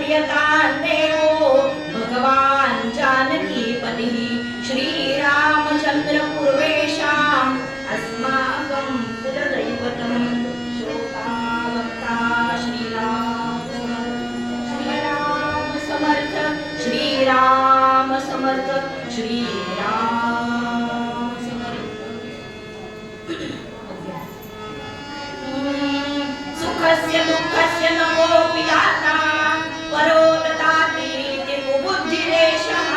प्रियतां देवो भगवान जानकीपतिः श्रीरामचन्द्र पूर्वेषाम् अस्माकं कुलदैवतं शोकावक्ता श्रीराम समर्थ श्रीराम समर्थ श्रीराम सुखस्य दुःखस्य नमोऽपि दाता परो ददातीति बुद्धिरेषः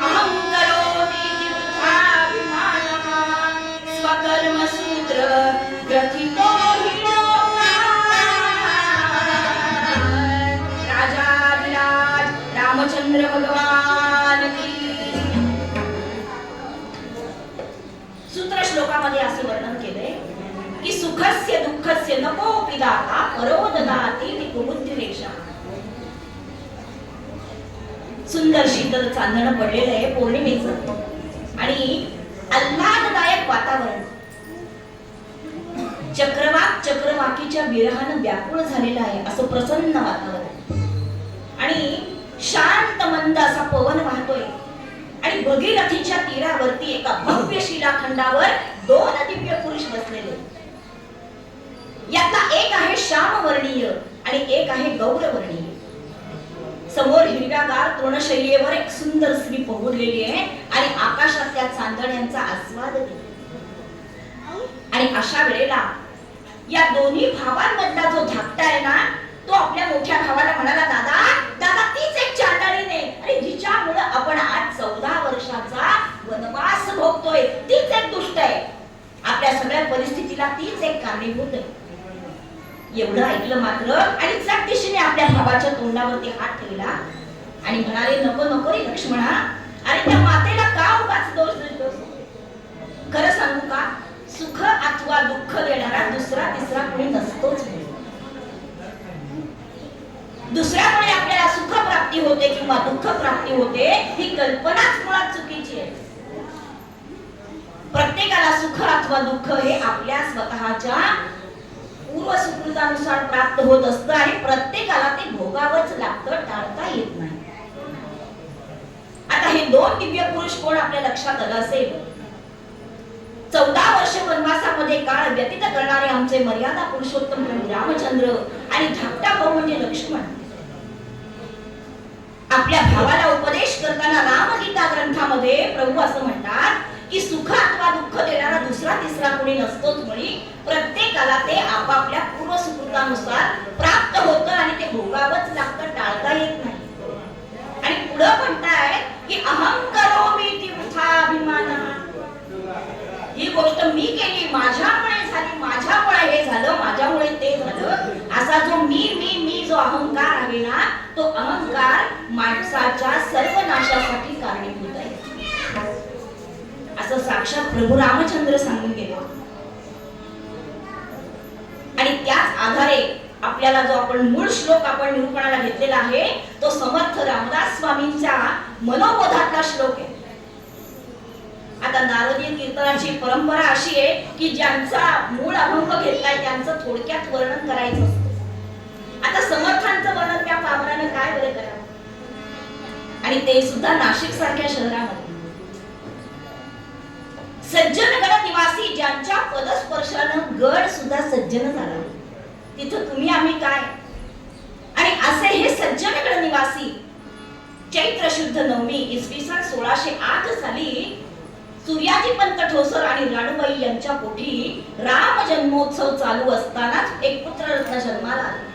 अहं करोमि वृथाभिमानः स्वकर्मसूत्र ग्रथितो हि राजाधिराज रामचंद्र भगवान की। सूत्र श्लोकामध्ये असे वर्णन केले की सुखस्य दुःखस्य नकोऽपि दाता परो ददाति बुद्धिरेषः। सुंदर शीतल चांदणं पडलेलं आहे पौर्णिमेचं आणि आल्हाददायक वातावरण चक्रवाकीच्या विरहानं व्याकुळ झालेलं आहे असं प्रसन्न वातावरण आणि शांत मंद असा पवन वाहतोय आणि भगीरथीच्या तीरावरती एका भव्य शिलाखंडावर दोन दिव्य पुरुष बसलेले। यातला एक आहे श्यामवर्णीय आणि एक आहे गौरवर्णीय। समोर हिरव्यागार तृणशय्येवर एक सुंदर स्त्री पहुडलेली आहे आणि आकाशात त्या चांदण्यांचा आस्वाद घेते। आणि अशा वेळेला या दोन्ही भावांमधला जो धाकटा आहे ना तो आपल्या मोठ्या भावाला म्हणाला, दादा दादा तीच एक चांडाळीने आणि जिच्यामुळे आपण आज 14 वर्षाचा वनवास भोगतोय तीच एक दुष्ट आहे। आपल्या सगळ्या परिस्थितीला तीच एक कारणीभूत आहे। एवढं ऐकलं मात्र आणि त्याच दिशेने आपल्या भावाच्या तोंडावरती हात ठेवला आणि म्हणाले, नको नको रे लक्ष्मणा, अरे त्या मातेला का उगाच दोष देतोस? खरं सांगू का, सुख अथवा दुःख देणारा दुसरा तिसरा कोणी नसतोच। दुसऱ्यामुळे आपल्याला सुख प्राप्ती होते किंवा दुःख प्राप्ती होते ही कल्पनाच मुळात चुकीची आहे। प्रत्येकाला सुख अथवा दुःख हे आपल्या स्वतःच्या पूर्व सुकृतानुसार प्राप्त होत असतं आणि प्रत्येकाला ते भोगावंच लागतं, टाळता येत नाही। आता हे दोन दिव्य पुरुष कोण आपल्या लक्षात आलं असेल? 14 वर्ष वनवासामध्ये काळ व्यतीत करणारे आमचे मर्यादा पुरुषोत्तम प्रभू रामचंद्र आणि धाकटा भाऊ म्हणजे लक्ष्मण। आपल्या भावाला उपदेश करताना रामगीता ग्रंथामध्ये प्रभू असं म्हणतात की सुख अथवा दुःख देणारा दुसरा तिसरा कोणी नसतोच म्हणी प्रत्येकाला ते आपापल्या पूर्व सुकृतानुसार प्राप्त होतं आणि ते भोगावंच लागतं, टाळता येत नाही। आणि पुढे म्हणताय की अहं करोमि वृथाभिमानः, ही गोष्ट मी केली, माझ्यामुळे झाली, माझ्यामुळे हे झालं, माझ्यामुळे ते झालं, असा जो मी जो अहंकार आहे ना तो अहंकार माणसाच्या सर्वनाशासाठी कारणीभूत आहे असं साक्षात प्रभू रामचंद्र सांगून गेले। आणि त्याच आधारे आपल्याला जो आपण मूळ श्लोक आपण निरूपणाला घेतलेला आहे तो समर्थ रामदास स्वामींचा मनोबोधातला श्लोक आहे। आता नारदीय कीर्तनाची परंपरा अशी आहे की ज्यांचा मूळ अभंग घेतलाय त्यांचं थोडक्यात वर्णन करायचं असतं। आता समर्थांचं वर्णन त्या पामरानं काय बरं करावं, आणि ते सुद्धा नाशिक सारख्या शहरामध्ये। सज्जन गड निवासी ज्यांच्या पदस्पर्शानं गड सुद्धा सज्जन झाला, तिथं तुम्ही आम्ही काय? आणि असे हे सज्जन गड निवासी चैत्र शुद्ध नवमी इसवी सन 1608 साली सूर्याजीपंत ठोसर आणि राणूबाई यांच्या पोटी राम जन्मोत्सव चालू असतानाच एक पुत्ररत्न जन्माला आला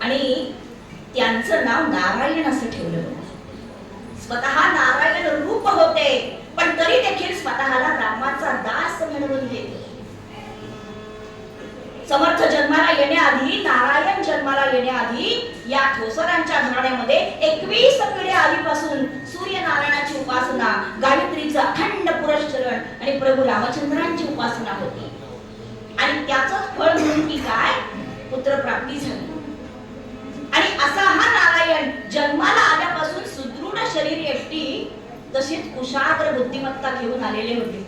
आणि त्यांचं नाव नारायण असं ठेवलं होतं। स्वतः नारायण रूप होते पण तरी देखील स्वतःला रामाचा दास म्हणून घेतले। समर्थ जन्माला येण्याआधी, नारायण जन्माला येण्याआधी या ठोसरांच्या घराण्यामध्ये 21 पिढ्या आधीपासून सूर्यनारायणाची उपासना, गायत्रीचा अखंड पुरस्चरण आणि प्रभू रामचंद्रांची उपासना होती। आणि त्याचंच फळ म्हणून की काय, पुत्र प्राप्ती झाली। आणि असा हा नारायण जन्माला आल्यापासून सुदृढ शरीर एकटी तसेच कुशाग्र बुद्धिमत्ता घेऊन आलेले होते।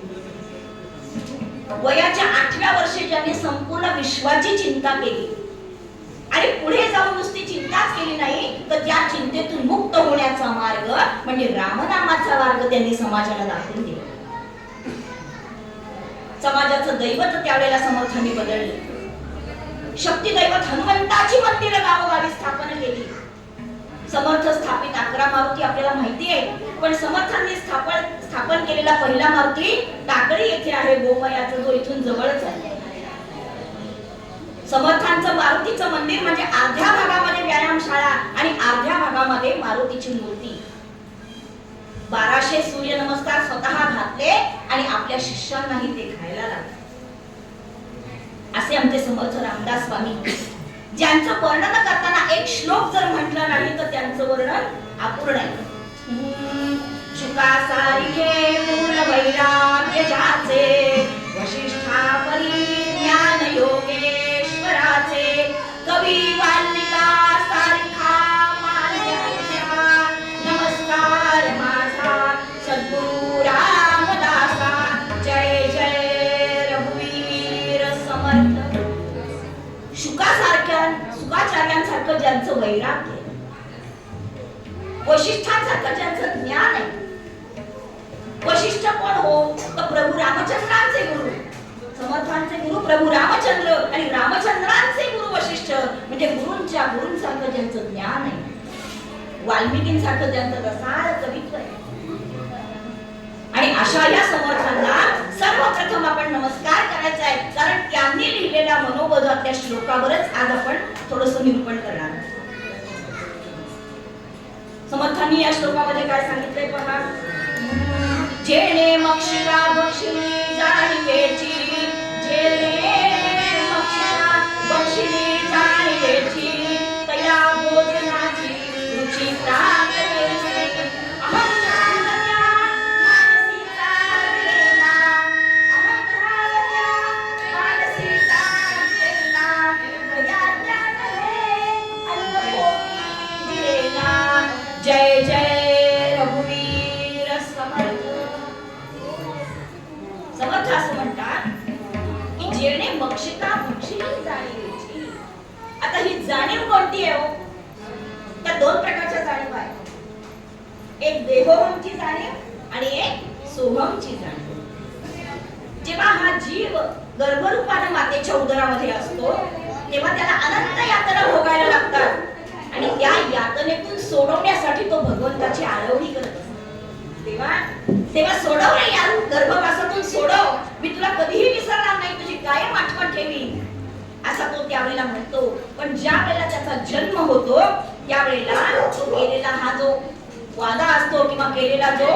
वयाच्या 8व्या वर्षी ज्यांनी संपूर्ण विश्वाची चिंता केली आणि पुढे जाऊन नुसती चिंताच केली नाही, तर त्या चिंतेतून मुक्त होण्याचा मार्ग म्हणजे रामनामाचा मार्ग त्यांनी समाजाला दाखवून दिला. समाजाचं दैवत त्यावेळेला समर्थांनी बदललं. शक्ती दैवत हनुमंताची मंदिरं गावोगावी स्थापन केली. समर्थ स्थापित 11 मारुती आपल्याला माहिती आहे, पण समर्थांनी स्थापन केलेला पहिला मारुती टाकळी येथे आहे, गोमयाचा, जो इथून जवळच आहे. समर्थांचं मारुतीचं मंदिर म्हणजे अर्ध्या भागामध्ये व्यायामशाळा आणि अर्ध्या भागामध्ये मारुतीची मूर्ती. 1200 सूर्य नमस्कार स्वतः घातले आणि आपल्या शिष्यांनाही ते खायला लागले. असे आमचे समर्थ रामदास स्वामी, ज्यांचं वर्णन करताना एक श्लोक जर म्हटलं नाही तर त्यांचं वर्णन अपूर्ण आहे. शुका सारिखे पूर्ण वैराग्य ज्याचे, वशिष्ठा परी ज्ञान योगेश्वराचे, कवी वाल्मिका सारिखा मान्याचा, नमस्कार माझा सद्गुरु रामदासा. जय जय रघुवीर समर्थ. शुकाचार्यांसारखं ज्यांचं वैराग्य, वशिष्ठांसारखं ज्यांचं ज्ञान आहे. वशिष्ठ कोण हो, तर प्रभू रामचंद्रांचे गुरु. समर्थांचे गुरु प्रभू रामचंद्र आणि रामचंद्रांचे गुरु वशिष्ठ, म्हणजे गुरूंच्या गुरूंसारखं ज्यांचं ज्ञान आहे. वाल्मिकींसारखं ज्यांचं रसाळ कवित्व आहे. आणि अशा या समर्थांना सर्वप्रथम आपण नमस्कार करायचा आहे, कारण त्यांनी लिहिलेल्या मनोबोधातल्या श्लोकावरच आज आपण थोडंसं निरूपण करणार आहोत. समर्थांनी या श्लोकामध्ये काय सांगितलंय पहा. जेणे मक्षिका बक्षिणी जाणीवेची, जेणे मक्षिका बक्षिणी जाणीवेची, तया भोजनाची रुची प्राप्तेसी. जय जय रघुवीर समर्थ. समर्थ असं म्हणतात की जेणे मक्षिका बक्षिणी जाणीवेची. आता ही जाणीव कोणती आहे हो? त्या दोन प्रकारच्या जाणीव आहेत. एक देहोहमची जाणीव आणि एक सोहमची जाणीव. जेव्हा हा जीव गर्भरूपाने मातेच्या उदरामध्ये असतो तेव्हा त्याला अनंत यातना भोगायला लागतात आणि त्या यातनेतून सोडवण्यासाठी तो भगवंताची आळवणी करत असतो. तेव्हा सोडव रे या गर्भवासातून सोडव, मी तुला कधीही विसरणार नाही, तुझी कायम आठवण ठेवी, असा तो त्यावेळेला म्हणतो. पण ज्या वेळेला त्याचा जन्म होतो त्यावेळेला तो केलेला हा जो वादा असतो किंवा केलेला जो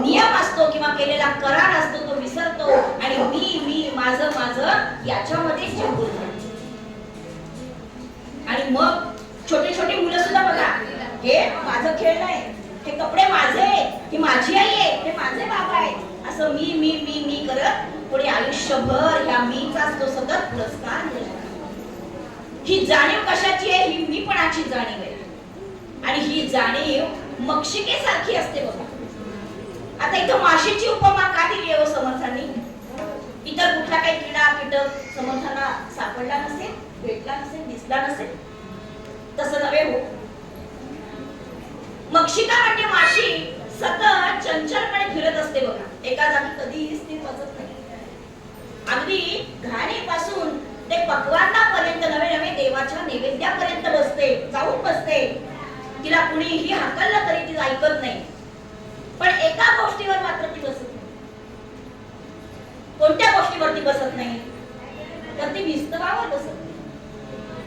नियम असतो किंवा केलेला करार असतो तो विसरतो आणि मी माझं माझं याच्यामध्ये जगून जातो. आणि मग छोटी छोटी मुलं सुद्धा बघा, हे माझं खेळणं आहे, हे कपडे माझे, ही माझी आई आहे, हे माझे बाबा आहे, असं मी मी मी मी करत पुढे आयुष्यभर ह्या मीचाच तो सतत पुरस्कार देतो. ही जाणीव कशाची आहे? ही मीपणाची जाणीव आहे. आणि ही जाणीव मक्षिकेसारखी असते बघा. आता इथं माशीची उपमा का दिली आहे समर्थांनी? इतर कुठला काही किडा कीटक समर्थांना सापडला नसेल, भेटला नसेल, दिसला नसेल, तसं नव्हे हो. मक्षिका म्हणजे माशी सतत चंचलपणे फिरत असते बघा, एका जागी कधीही स्थिर बसत नाही. अगदी घाणीपासून ते पक्वान्नापर्यंत नवे नवे देवाच्या नैवेद्यापर्यंत बसते, जाऊन बसते. तिला कुणीही हाकललं तरी ती ऐकत नाही. पण एका गोष्टीवर मात्र ती बसत नाही. कोणत्या गोष्टीवरती बसत नाही? तर ती विस्तवावर बसत नाही.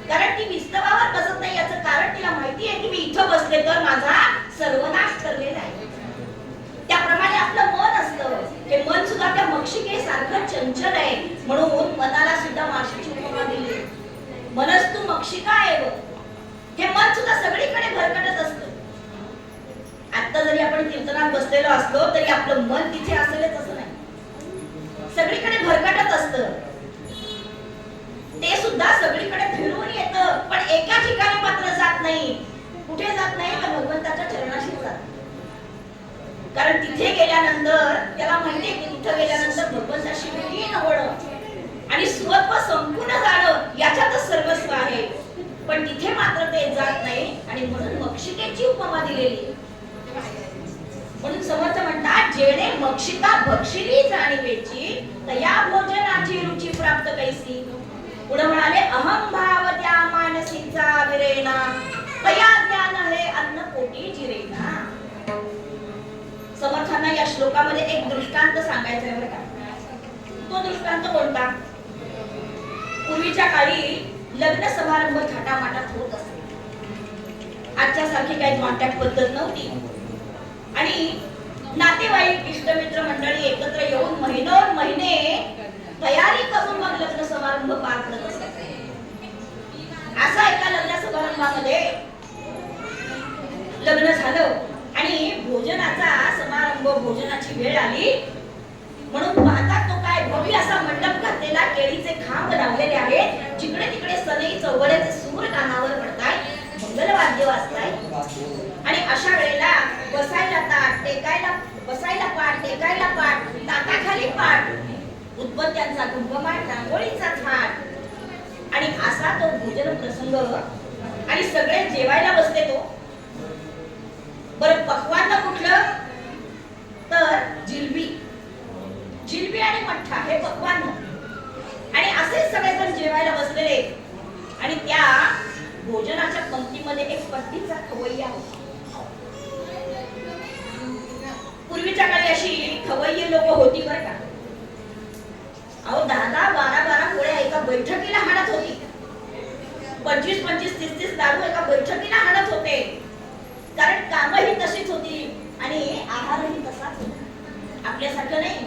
कारण ती विस्तवावर बसत नाही याचं कारण तिला माहिती आहे की मी इथं बसले तर माझा सर्वनाश करलेला आहे. त्याप्रमाणे आपलं मन असतं, हे मन सुद्धा त्या मक्षिकेसारखं चंचल आहे, म्हणून मनाला सुद्धा माशीची उपमा दिली. मनस्तु मक्षिका एव. हे मन सुद्धा सगळीकडे भरकटत असतं. आता जरी आपण कीर्तनात बसलेलो असलो तरी आपलं मन तिथे असेलच असं नाही, सगळीकडे भरकटत असतं. ते सुद्धा सगळीकडे फिरून येतं, पण एका ठिकाणी मात्र जात नाही. कुठे जात नाही? तर भगवंताच्या चरणाशी जात. कारण तिथे गेल्यानंतर त्याला माहिती आहे की तिथे गेल्यानंतर भगवंताशी विलीन होणं आणि स्वत्व संपूर्ण जाणं याच्यातच सर्वस्व आहे. पण तिथे मक्षिता भक्षिली जाणीवेची तया भोजनाची रुची प्राप्त कैसी. पुढे म्हणाले अहम भाव त्या मानसीचा विरेना तया ज्ञान हे अन्न पोटी जिरेना. समर्थांना या श्लोकामध्ये एक दृष्टांत सांगायचा आहे बरं का. तो दृष्टांत कोणता? पूर्वीच्या काळी लग्न समारंभ थाटामाटात होत असे. आजच्या सारखी काही कॉन्टॅक्ट पद्धत नव्हती आणि नातेवाईक इष्टमित्र मंडळी एकत्र येऊन महिनोन महिने तयारी करून मग लग्न समारंभ पार पडत असत. असा एका लग्न समारंभामध्ये लग्न झालं आणि भोजनाचा समारंभ, भोजनाची वेळ आली म्हणून पाहता तो काय भव्य असा मंडप घातलेला, केळीचे खांब लावलेले आहेत, जिकडे तिकडे सनई चौघड्याचे सूर कानावर पडतायत, मंगलवाद्य वाजतायत आणि अशा वेळेला बसायला ताट, टेकायला बसायला पाट, टेकायला पाट, ताटाखाली पाट, उदबत्त्यांचा घुमघमाट, रांगोळीचा थाट आणि असा तो भोजन प्रसंग आणि सगळे जेवायला बसले. तो बरं पक्वान्न कुठलं तर जिलबी, जिलबी आणि मठ्ठा हे पक्वान्न आणि असे सगळेजण जेवायला बसलेले आणि त्या भोजनाच्या पंक्तीमध्ये एक पट्टीचा खवय्या होता. पूर्वीच्या काळी अशी खवय्ये लोक होती बरं का. अहो 10-10, 12-12 पोळ्या एका बैठकीला हाणत होती. 25-25, 30-30 लाडू एका बैठकीला हाणत होते. कारण कामही तशीच होती आणि आहारही तसाच होता. आपल्यासारखं नाही.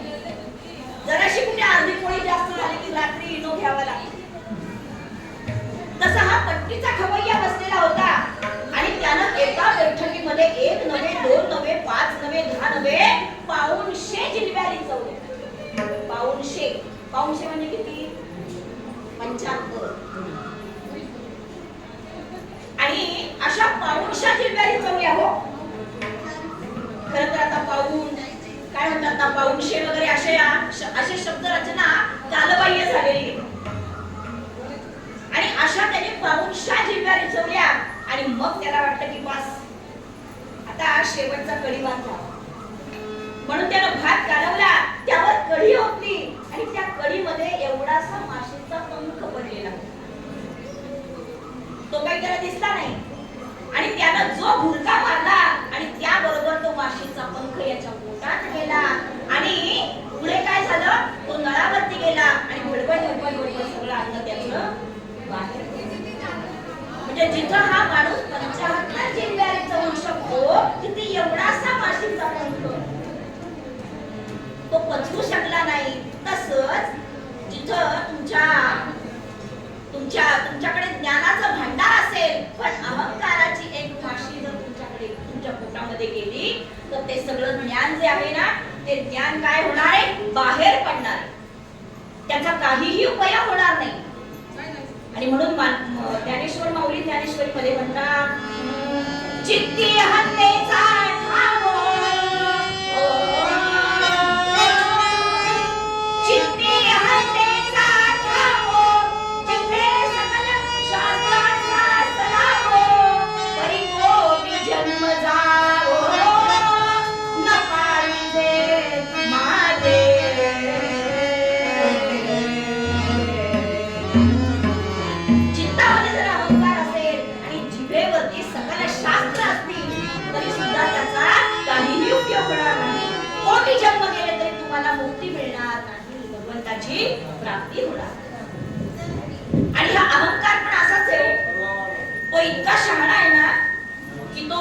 जराशी कुठे अर्धी पोळी जास्त झाली की रात्री इनो घ्यावा लागतो. तसा हा पट्टीचा खवय्या बसलेला होता आणि त्यानं एका बैठकीमध्ये 1 नव्हे, 2 नव्हे, 5 नव्हे, 10 नव्हे, 500 जिलब्या रिचवल्या. 500 म्हणजे किती? 75. आणि अशा 500 जिलब्या रिचवल्या हो. खरं तर आता पाऊण काय म्हणतात ना, 500 वगैरे असे शब्द रचना कालबाह्य झालेली आणि अशा त्याने 500 जिलब्या रिचवल्या आणि मग त्याला वाटतं की बस आता शेवटचा कढी बांधला म्हणून त्यानं भात कालवला. त्यावर कढी होती आणि त्या कढीमध्ये एवढासा माशीचा पंख पडलेला तो काही त्याला दिसला नाही आणि त्यानं जो भुरका मारला आणि त्याबरोबर तो माशीचा पंख याच्या पोटात गेला आणि पुढे काय झालं, तो नळावरती गेला आणि बडबड सगळं अन्न त्याचं बाहेर. म्हणजे जिथं हा माणूस 75 जिल्ह्यात जाऊ शकतो तिथे एवढासा माशीचा पंख तो पचवू शकला नाही. तसंच जिथं तुमच्याकडे ज्ञानाचं भांडार असेल पण अहंकाराची एक माशी जर तुमच्या पोटामध्ये गेली तर ते सगळं ज्ञान जे आहे ना ते ज्ञान काय होणार आहे, बाहेर पडणार आहे. त्याचा काहीही उपयोग होणार नाही. आणि म्हणून ज्ञानेश्वर माऊली ज्ञानेश्वरी मध्ये म्हणतात चित्ती हत्तेचा ठाव जन्म गेले तरी तुम्हाला मुक्ती मिळणार नाही, भगवंताची प्राप्ती होणार. आणि हा अहंकार पण असाच आहे. तो इतका शहाणा आहे ना की तो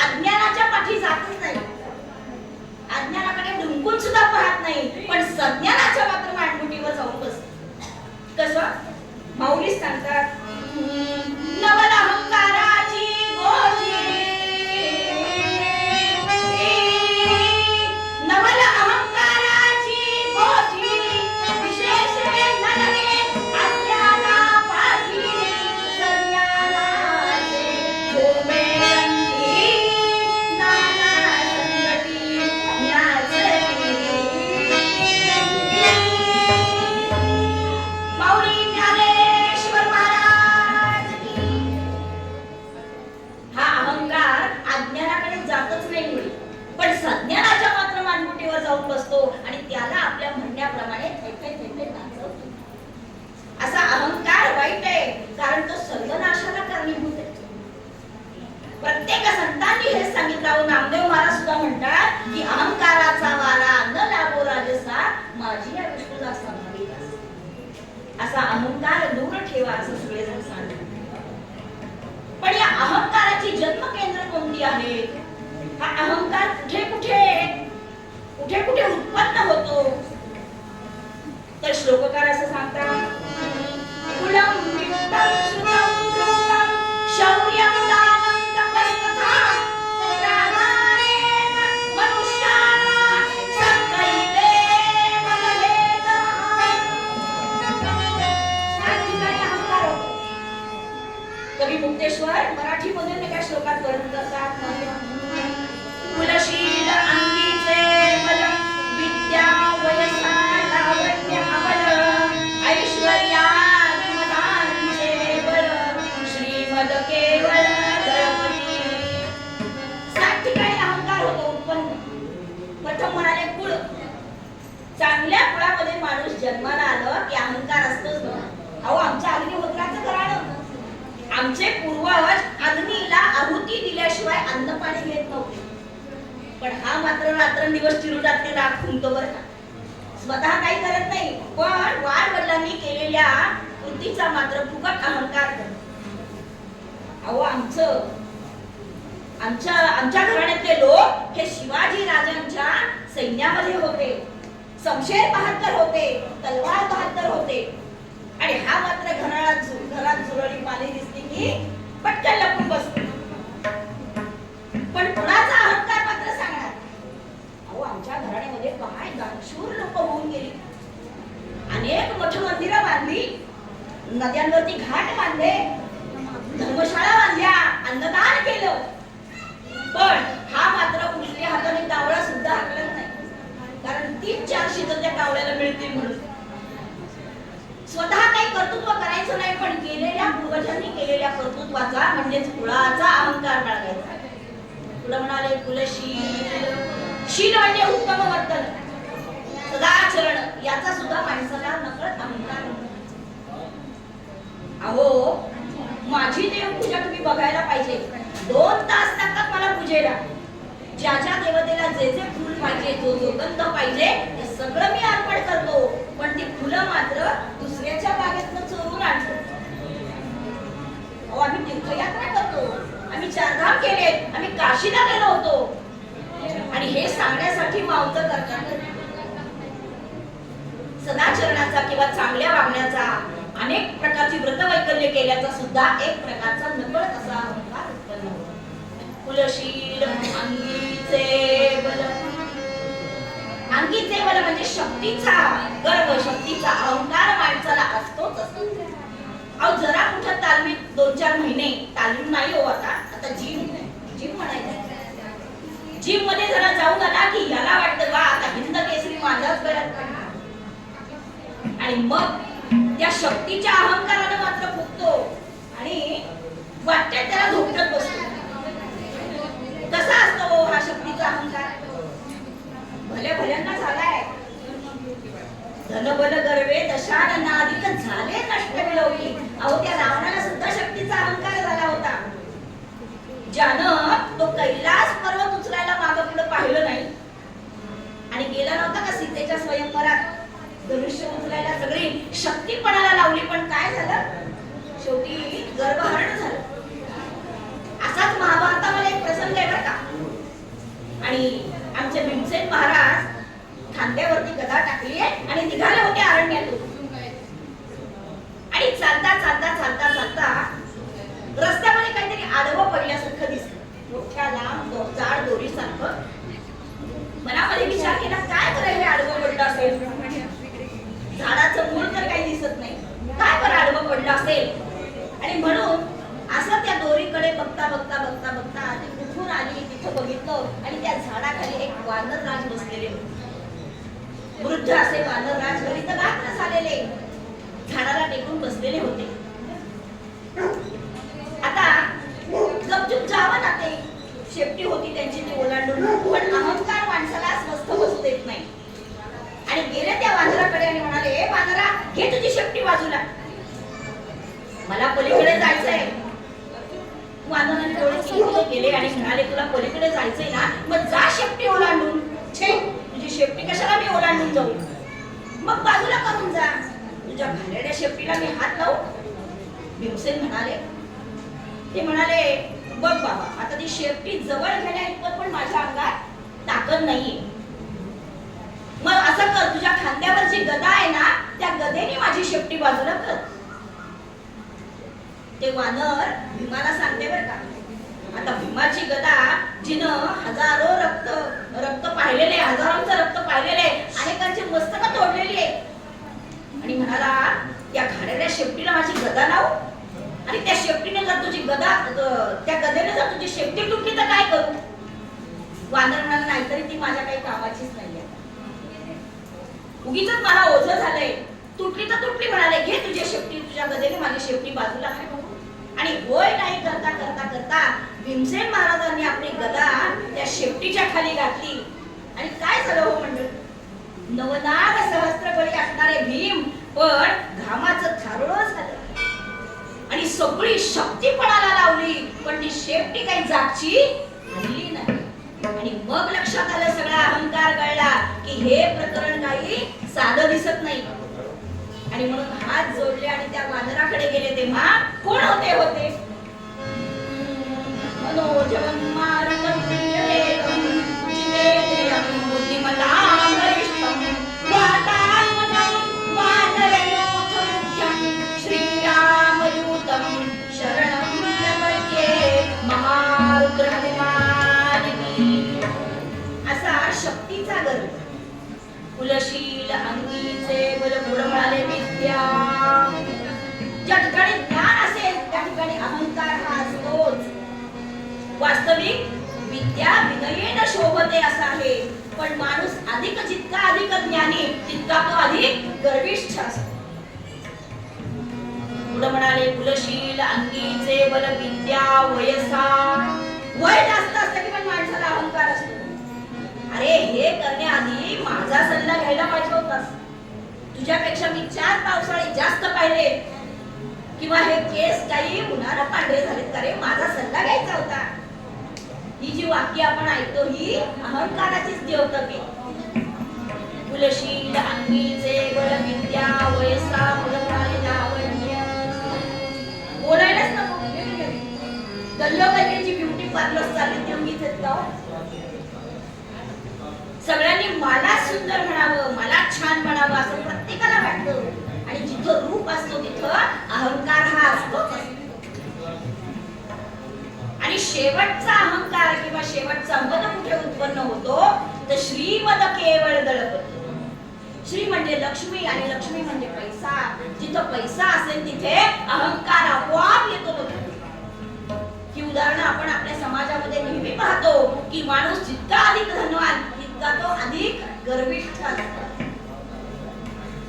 अज्ञानाच्या पाठी जातच नाही, अज्ञानाकडे ढुंकून सुद्धा पाहत नाही, पण सज्ञानाच्या मात्र मांडमुठीवर जाऊन बसतो. कसं माऊली सांगतात नवल अहंकाराची गोजी नवल अहंकाराची गोजी विशेष ननवे अज्ञाना पाठी सज्ञानाचे गोमेरंगी नाना संगती न्याचली. माऊली ज्ञानेश्वर महाराज आहे. हा अहंकार कुठे कुठे कुठे कुठे उत्पन्न होतो? तर श्लोककार असं सांगतात, कुलम वित्तं श्रुतं दृष्टं शौर्यं दानं तपस्तथा प्राणानेन मनुष्याणां सत्कैतेन मलेतमः. सात ठिकाणी अहंकार होतो. कवी मुक्तेश्वर मराठीमधून एका श्लोकात वर्णन करतात, कुलशील अंगीचे बल विद्या वयसा लावण्य अमल ऐश्वर्यात मदांचे बळ श्रीमद केवळ द्रौपदी. सात ठिकाणी अहंकार होतो उत्पन्न. प्रथम म्हणाले कुळ. चांगल्या कुळामध्ये माणूस जन्माला आलं की अहंकार असतोच ना. अहो आमच्या अग्निहोत्राचं घराणं, आमचे पूर्वज अग्नीला आहुती दिल्याशिवाय अन्न पाणी घेत नव्हते. पण हा मात्र रात्रंदिवस चिरुटात ते राग फुंकतो बरं का. स्वतः काही करत नाही, पण वाडवडिलांनी केलेल्या कृतीचा मात्र फुकट अहंकार करतो. अहो आमच्या घराण्यातले लोक हे शिवाजी राजांच्या सैन्यामध्ये होते, शमशेर बहादर होते, तलवार बहादर होते. आणि हा मात्र घरात झुरळी पाणी दिसली की पटकन लपून बसतो. पण कुणाचा अहंकार मात्र सांगणार. अहो आमच्या घराण्यामध्ये काय दानशूर लोक होऊन गेली. अनेक मठ मंदिरं बांधली, नद्यांवरती घाट बांधले, धर्मशाळा बांधल्या, अन्नदान केलं. पण हा मात्र उलट्या हाताने कावळा सुद्धा हाकलत नाही, कारण 3-4 शीत त्या कावळ्याला मिळतील म्हणून. स्वतः काही कर्तृत्व करायचं नाही, पण केलेल्या पूर्वजांनी केलेल्या कर्तृत्वाचा म्हणजेच कुळाचा अहंकार बाळगायचा. तुला म्हणाले कुलशील. शील म्हणजे उत्तम वर्तन, सदाचरण, याचा सुद्धा माणसाला नकळत अहंकार होतो. अहो माझी देवपूजा तुम्ही बघायला पाहिजे. 2 तास लागतात मला पूजेला. ज्या ज्या देवतेला जे जे फूल पाहिजे, जो जो गंध पाहिजे, ते सगळं मी अर्पण करतो. पण ती फुलं मात्र दुसऱ्याच्या बागेतनं चोरून आणतो. अहो आम्ही तीर्थयात्रा करतो, आम्ही 4 धाम केले, आम्ही काशीला गेलो होतो. आणि हे सांगण्यासाठी मावतं करतात. सदाचरणाचा किंवा चांगल्या वागण्याचा, अनेक प्रकारची व्रतवैकल्य केल्याचा सुद्धा एक प्रकारचा नकळत असा अहंकार उत्पन्न होतो. कुलशील अंगीचे बल. अंगीचे बल म्हणजे शक्तीचा गर्व, शक्तीचा अहंकार माणसाला असतोच असतो. अहो जरा कुठं तालमीत 2-4 महिने तालीम नाही हो. आता जिम म्हणायचं. जिम मध्ये जरा जाऊन आला की याला वाटतं वा आता हिंद केसरी माझ्याच गळ्यात पडला. आणि मग त्या शक्तीच्या अहंकाराने मात्र फुगतो आणि वाटते त्याला धोक्यात बसतो. कसा असतो हा शक्तीचा अहंकार? भल्या भल्यांना झालाय. धनबल गर्वे दशान नादिक झाले नष्ट विलौकी. अहो त्या रावणाला सुद्धा शक्तीचा अहंकार झाला होता. ज्यानं तो कैलास पर्वत उचलायला मागं पुढे पाहिलं नाही आणि गेला नव्हता का सीतेच्या स्वयंवरात धनुष्य उचलायला सगळी शक्ती पणाला लावली. पण काय झालं? शेवटी गर्भहरण झालं. असाच महाभारतामध्ये एक प्रसंग आहे बरं का. आणि आमचे भीमसेन महाराज खांद्यावरती गदा टाकली आणि निघाले होते अरण्यातून. आणि चालता चालता चालता चालता रस्त्यामध्ये काहीतरी आडवं पडल्यासारखं दिसलं, मोठ्या लांब जाड दोरीसारखं. मनामध्ये विचार केला काय बरं हे आडवं पडलं असेल. झाडाचं मूळ तर काही दिसत नाही, काय बरं आडवं पडलं असेल. आणि म्हणून असं त्या दोरीकडे बघता बघता बघता बघता ती कुठून आली तिथं बघितलं आणि त्या झाडाखाली एक वानरराज बसलेले होते. वृद्ध असे वानरराज गलित गात्र झालेले झाडाला टेकून बसलेले होते. आता गपचूप जावं ना, ते शेपटी होती त्यांची ती ओलांडून. पण अहंकार माणसाला स्वस्थ बसू देत नाही. आणि गेले त्या वानराकडे आणि म्हणाले, ए वानरा घे तुझी शेपटी बाजूला, मला पलीकडे जायचंय. वानराने डोळे किंचित केले आणि म्हणाले, तुला पलीकडे जायचंय ना, मग जा शेपटी ओलांडून. छे, तुझी शेपटी कशाला मी ओलांडून जाऊ, मग बाजूला करून जा. तुझ्या घाणेरड्या शेपटीला मी हात लावू? भीमसेन म्हणाले, ते म्हणाले, बघ बाबा, आता ती शेपटी जवळ घेण्या इतपत पण माझ्या अंगात ताकद नाहीये. मग असं कर, तुझ्या खांद्यावर जी गदा आहे ना, त्या गदेने माझी शेपटी बाजूला कर. ते वानर भीमाला सांगते बरं का. आता भीमाची गदा, जिनं हजारो रक्त पाहिलेले, हजारोंचं रक्त पाहिलेले, अनेकांची मस्तक तोडलेली आहे, आणि म्हणाला त्या घाणेरड्या शेपटीला माझी गदा लावू, आणि त्या शेपटीने जर तुझी गदा, त्या गदेने जर तुझी शेपटी तुटली तर काय करू. वानर म्हणाला नाहीतरी ती माझ्या काही कामाचीच नाहीये, उगीच मला ओझं झालंय, तुटली तर तुटली म्हणाले, घे तुझी शेपटी, तुझ्या गदेने माझी शेपटी बाजूला काय करू. आणि होय नाही करता करता करता भीमसेन महाराजांनी आपली गदा त्या शेपटीच्या खाली घातली, आणि काय झालं हो मंडळी, नवनाग सहस्त्रबळी असणारे भीम पण घामाचं थारोळं झालं, आणि सगळी शक्ती पणाला लावली, पण ती शेपटी काही जागची हल्ली नाही. आणि मग लक्षात आलं, सगळा अहंकार कळला की हे प्रकरण काही साधं दिसत नाही. आणि म्हणून हात जोडले आणि त्या वानराकडे गेले. तेव्हा कोण होते मनोजवं मारुततुल्यवेगं जितेन्द्रियं बुद्धिमतां वरिष्ठं वातात्मजं वानरयूथमुख्यं श्रीरामदूतं शरणं प्रपद्ये महारुद्र हनुमान की. असा शक्तीचा गर्व, कुलशील अंगीचे बल, पुढं म्हणाले विद्या. ज्या ठिकाणी ज्ञान असेल त्या ठिकाणी अहंकार हा असतोच. वास्तविक विद्या विनयेन शोभते असं आहे, पण माणूस जितका अधिक ज्ञानी तितका तो अधिक गर्विष्ठ असतो. पुढे म्हणाले कुलशील अंगीचे बल विद्या वयसा. वय जास्त असतं की पण माणसाला अहंकार असतो. अरे हे करण्याआधी माझा सल्ला घ्यायला पाहिजे होतास. तुझ्यापेक्षा मी 4 पावसाळे जास्त पाहिले, किंवा हे केस काही उन्हाळा पांढरे झालेत का रे, माझा सल्ला घ्यायचा होता. ही जी वाक्य आपण ऐकतो ही अहंकाराचीच द्योतके. कुलशील अंगीचे बल विद्या वयसा मुलगाले लावण्य. बोलायलाच नको, गल्लोगल्लीची ब्युटी पार्लर चालली ती उगीच का. सगळ्यांनी मला सुंदर म्हणावं, मला छान म्हणावं असं प्रत्येकाला वाटतं, आणि जिथं रूप असतो तिथं अहंकार हा असतोच. आणि शेवटचा अहंकार किंवा शेवटचा मद कुठे उत्पन्न होतो तर श्रीमद केवळ दळपती. श्री म्हणजे लक्ष्मी, आणि लक्ष्मी म्हणजे पैसा. जिथं पैसा असेल तिथे अहंकार आपोआप येतो. ही उदाहरणं आपण आपल्या समाजामध्ये नेहमी पाहतो की माणूस जितका अधिक धनवान तितका तो अधिक गर्विष्ठ असतो.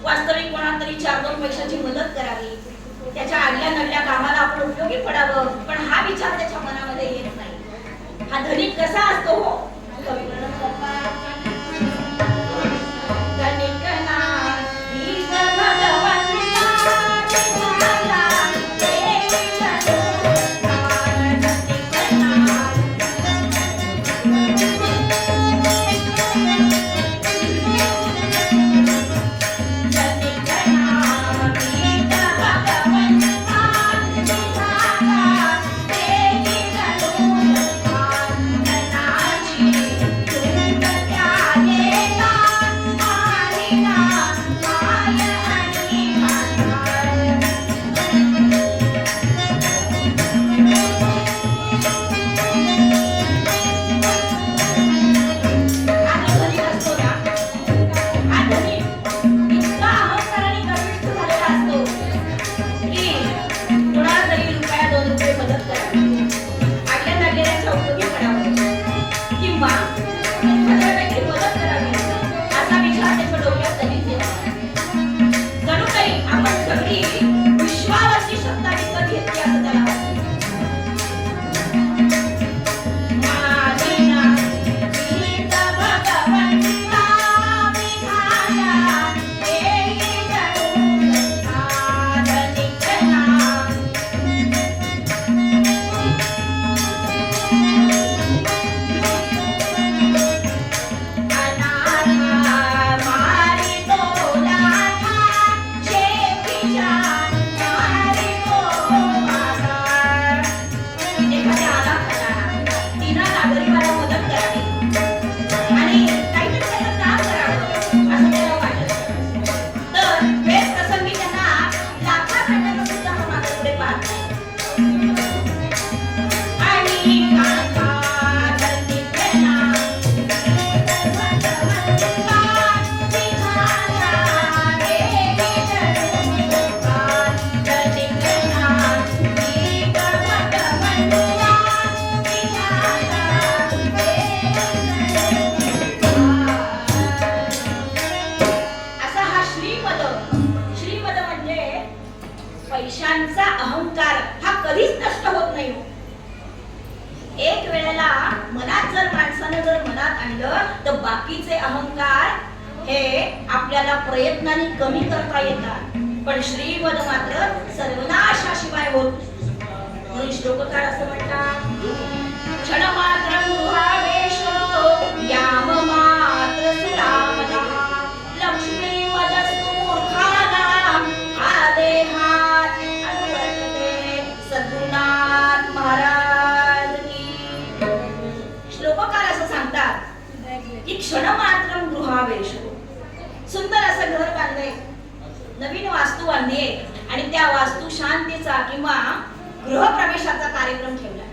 वास्तविक कोणाला तरी 4-2 पैशाची मदत करावी, त्याच्या आडल्या नडल्या कामाला आपण उपयोगी पडावं, पण हा विचार त्याच्या मनामध्ये येत नाही. हा धनिक कसा असतो हो, कवी म्हणत अहंकार हा कधीच नष्ट होत नाही. एक वेळेला मनात जर माणसाने जर मनात आणलं तर बाकीचे अहंकार हे आपल्याला प्रयत्नाने कमी करता येतात, पण श्रीमद मात्र सर्वनाशाशिवाय होत. म्हणून श्लोककार असं म्हणतात, क्षणमात्रं गृहावेशो याम मात्र सुरामदः लक्ष्मी मदस्तु मूर्खानां आदेहात् अनुवर्तते. सद्गुरुनाथ महाराज की. श्लोककार असं सांगतात की क्षणमात्रं गृहावेशो, सुंदर असं घर बांधले, नवीन वास्तू आणली आणि त्या वास्तू शांतीचा किंवा गृहप्रवेशाचा कार्यक्रम ठेवला.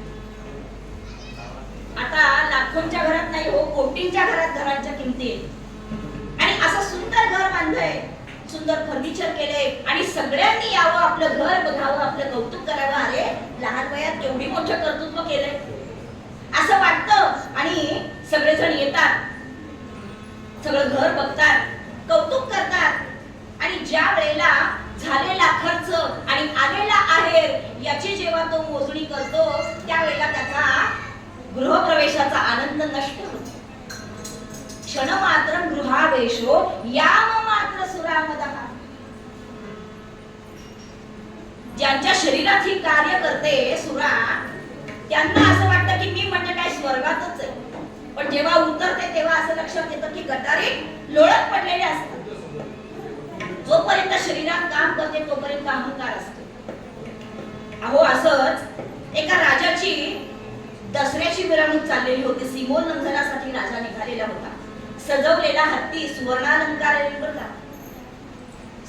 आता लाखोंच्या घरात नाही हो, कोटींच्या घरात घरांच्या किमती आहेत. आणि असं सुंदर घर बांधलंय, सुंदर फर्निचर केले आणि सगळ्यांनी यावं, आपलं घर बघावं, आपलं कौतुक करावं. अरे लहान वयात केवढी मोठं कर्तृत्व केलंय असं वाटतं. आणि सगळेजण येतात, सगळं घर बघतात, कौतुक करतात. आणि ज्या वेळेला झालेला खर्च आणि आलेला आहेर याची जेव्हा तो मोजणी करतो त्यावेळेला त्याचा गृहप्रवेशाचा आनंद नष्ट होतो. क्षणमात्रं गृहावेशो याम मात्र सुरामदः. ज्यांच्या शरीरात ही कार्य करते सुरा, त्यांना असं वाटतं की मी म्हणजे काय स्वर्गातच आहे, पण जेव्हा उतरते तेव्हा असं लक्षात येतं की गटारी लोळत पडलेले असतात. जोपर्यंत शरीरात काम करते तोपर्यंत अहंकार असतो. अहो असंच एका राजाची दसऱ्याची मिरवणूक चाललेली होती. सीमोल्लंघनासाठी राजा निघालेला होता. सजवलेला हत्ती, सुवर्णालंकार बघा,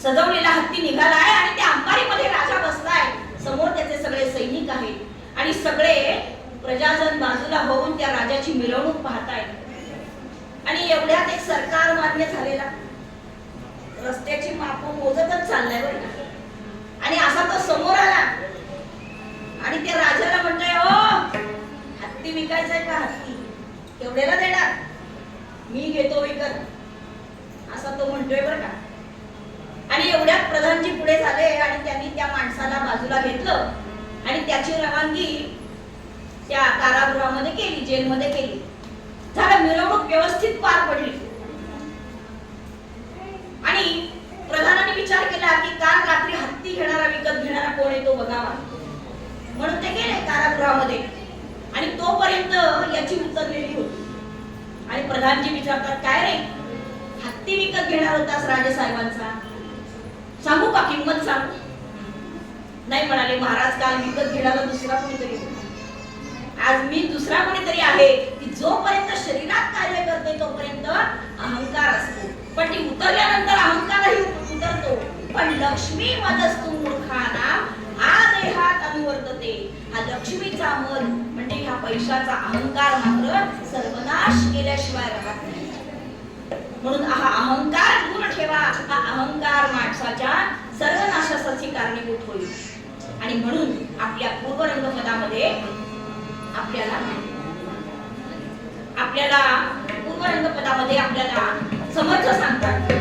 सजवलेला हत्ती निघालाय आणि त्या अंबारीमध्ये राजा बसलाय. समोर त्याचे सगळे सैनिक आहेत आणि सगळे प्रजाजन बाजूला होऊन त्या राजाची मिरवणूक पाहतायत. आणि एवढ्यात एक सरकार मान्य झालेला रस्त्याची माप मोजतच चाललाय बरं. आणि असा तो समोर आला आणि त्या राजाला म्हणतोय, ओ हत्ती विकायचंय का? हत्ती केवढ्याला देणार? मी घेतो विकत, असा तो म्हणतोय बरं का. आणि एवढ्यात प्रधानजी पुढे झाले आणि त्यांनी त्या माणसाला बाजूला घेतलं आणि त्याची रवानगी त्या कारागृहामध्ये केली, जेलमध्ये केली. झालं, मिरवणूक व्यवस्थित पार पडली. आणि प्रधानाने विचार केला की काल रात्री हत्ती घेणारा, विकत घेणारा कोण आहे तो बघावा. म्हणून ते गेले कारागृहामध्ये आणि तोपर्यंत याची उतरलेली होती. आणि प्रधानजी विचारतात, काय रे, हत्ती विकत घेणार होतास राजेसाहेबांचा, सांगू का किंमत सांगू? नाही म्हणाले, महाराज काल विकत घेणारा दुसरा कोणीतरी होता, आज मी दुसरा कोणीतरी आहे. की जोपर्यंत शरीरात कार्य करते तोपर्यंत अहंकार असतो, पण ती उतरल्यानंतर अहंकारही उतरतो. पण लक्ष्मी मदस्तु मूर्खानां आदेहात् अनुवर्तते. हा लक्ष्मीचा मद म्हणजे ह्या पैशाचा अहंकार मात्र सर्वनाश केल्याशिवाय राहत नाही. म्हणून हा अहंकार दूर ठेवा. हा अहंकार माणसाच्या सर्वनाशासाठी कारणीभूत होईल. आणि म्हणून आपल्या पूर्वरंग पदामध्ये आपल्याला पूर्वरंग पदामध्ये आपल्याला समर्थ सांगतात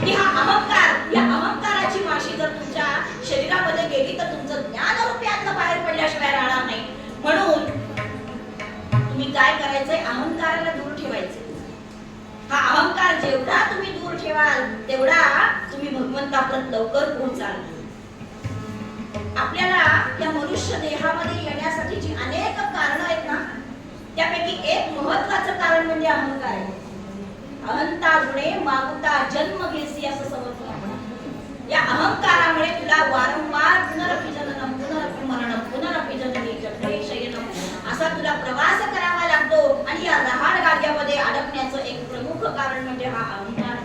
की हा अहंकार, या अहंकाराची माशी जर तुमच्या शरीरामध्ये गेली तर तुमचं ज्ञान रूपातनं बाहेर पडल्याशिवाय राहणार नाही. म्हणून तुम्ही काय करायचंय, अहंकाराला दूर ठेवायचे. हा अहंकार जेवढा तुम्ही दूर ठेवाल तेवढा तुम्ही भगवंतापर्यंत लवकर पोहोचाल. आपल्याला या मनुष्य देहामध्ये येण्यासाठीची अनेक कारणं आहेत ना, त्यापैकी एक महत्त्वाचं कारण म्हणजे अहंकार आहे. अहंता गुणे मागुता जन्म घेसी असं समजतो. या अहंकारामुळे तुला वारंवार पुनरपि जननम पुनरपि मरणम पुनरपि जननी जठरे शयनम असा तुला प्रवास करावा लागतो. आणि या लहान गाड्यामध्ये अडकण्याचं एक प्रमुख कारण म्हणजे हा अहंकार.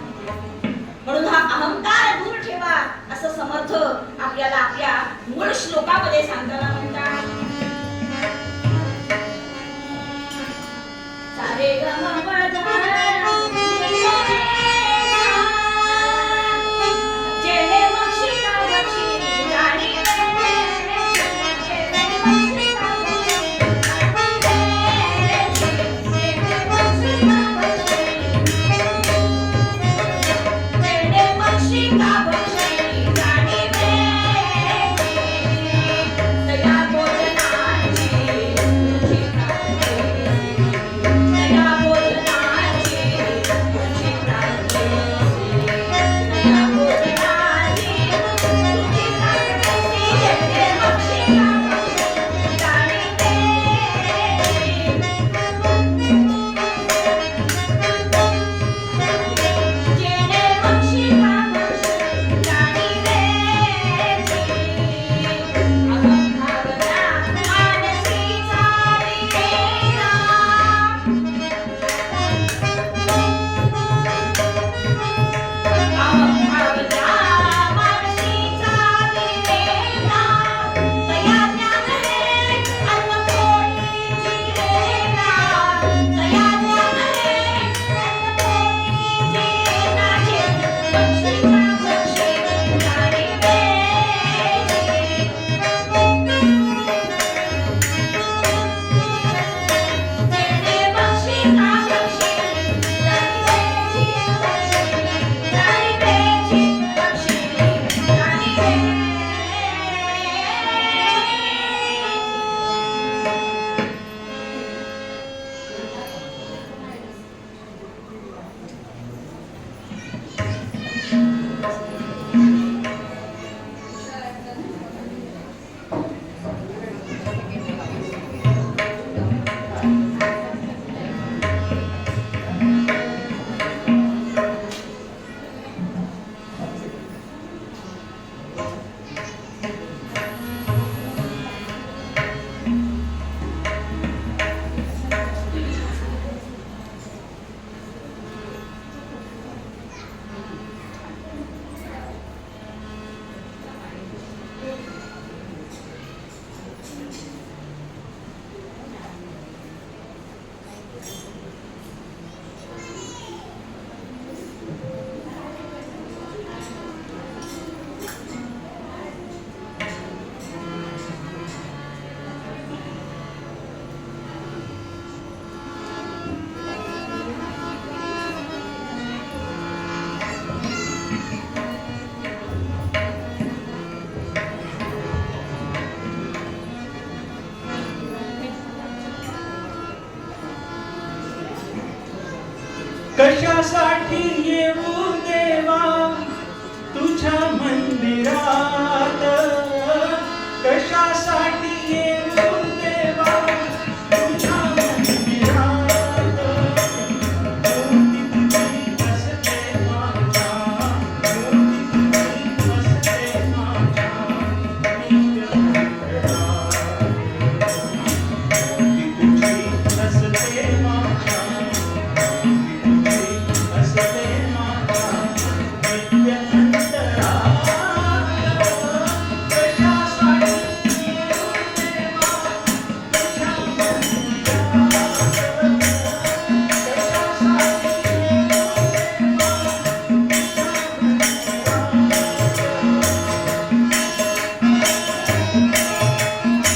म्हणून हा अहंकार दूर ठेवा असं समर्थ आपल्याला आपल्या मूळ श्लोकामध्ये सांगताना म्हणतात. सारे गम कशासाठी येऊ देवा तुझ्या मंदिरात, कशासाठी येऊ देवा तुझ्या मंदिरात, मूर्ती तुझी असते माझ्या, मूर्ती तुझी असते माझ्या नित्य मंदिरात, मूर्ती तुझी असते माझ्या, असते माझ्या नित्य अंतरात, कशासाठी येऊ देवा तुझ्या मंदिरात, कशासाठी येऊ देवा तुझ्या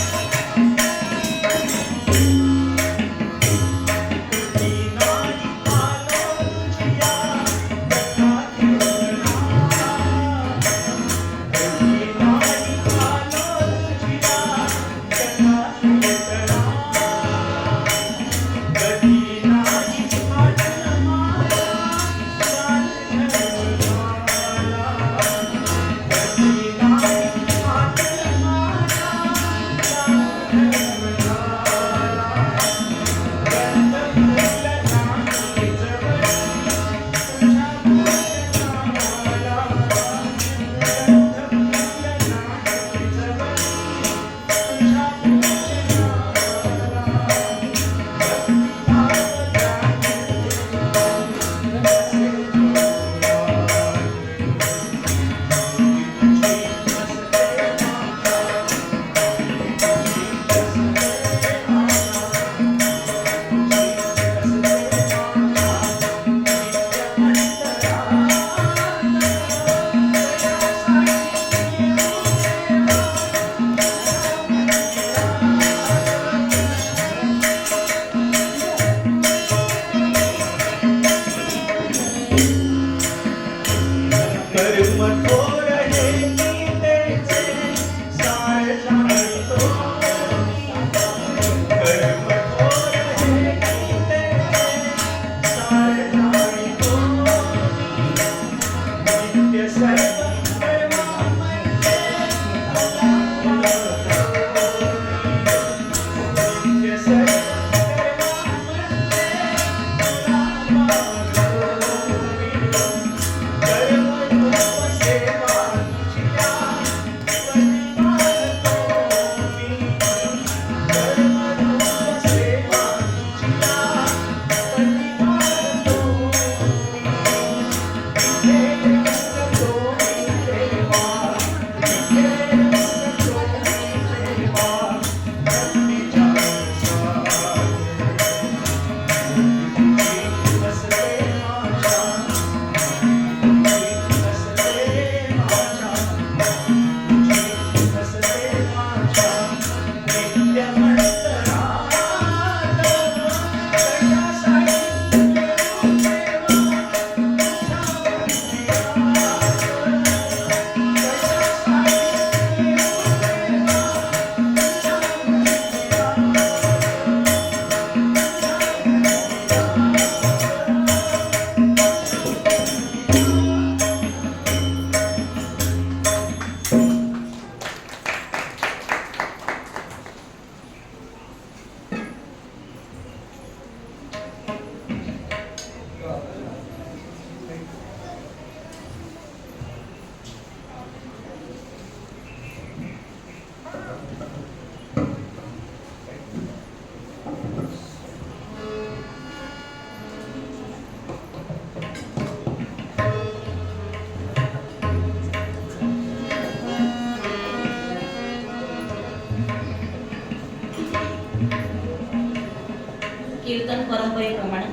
कीर्तन परंपरेप्रमाणे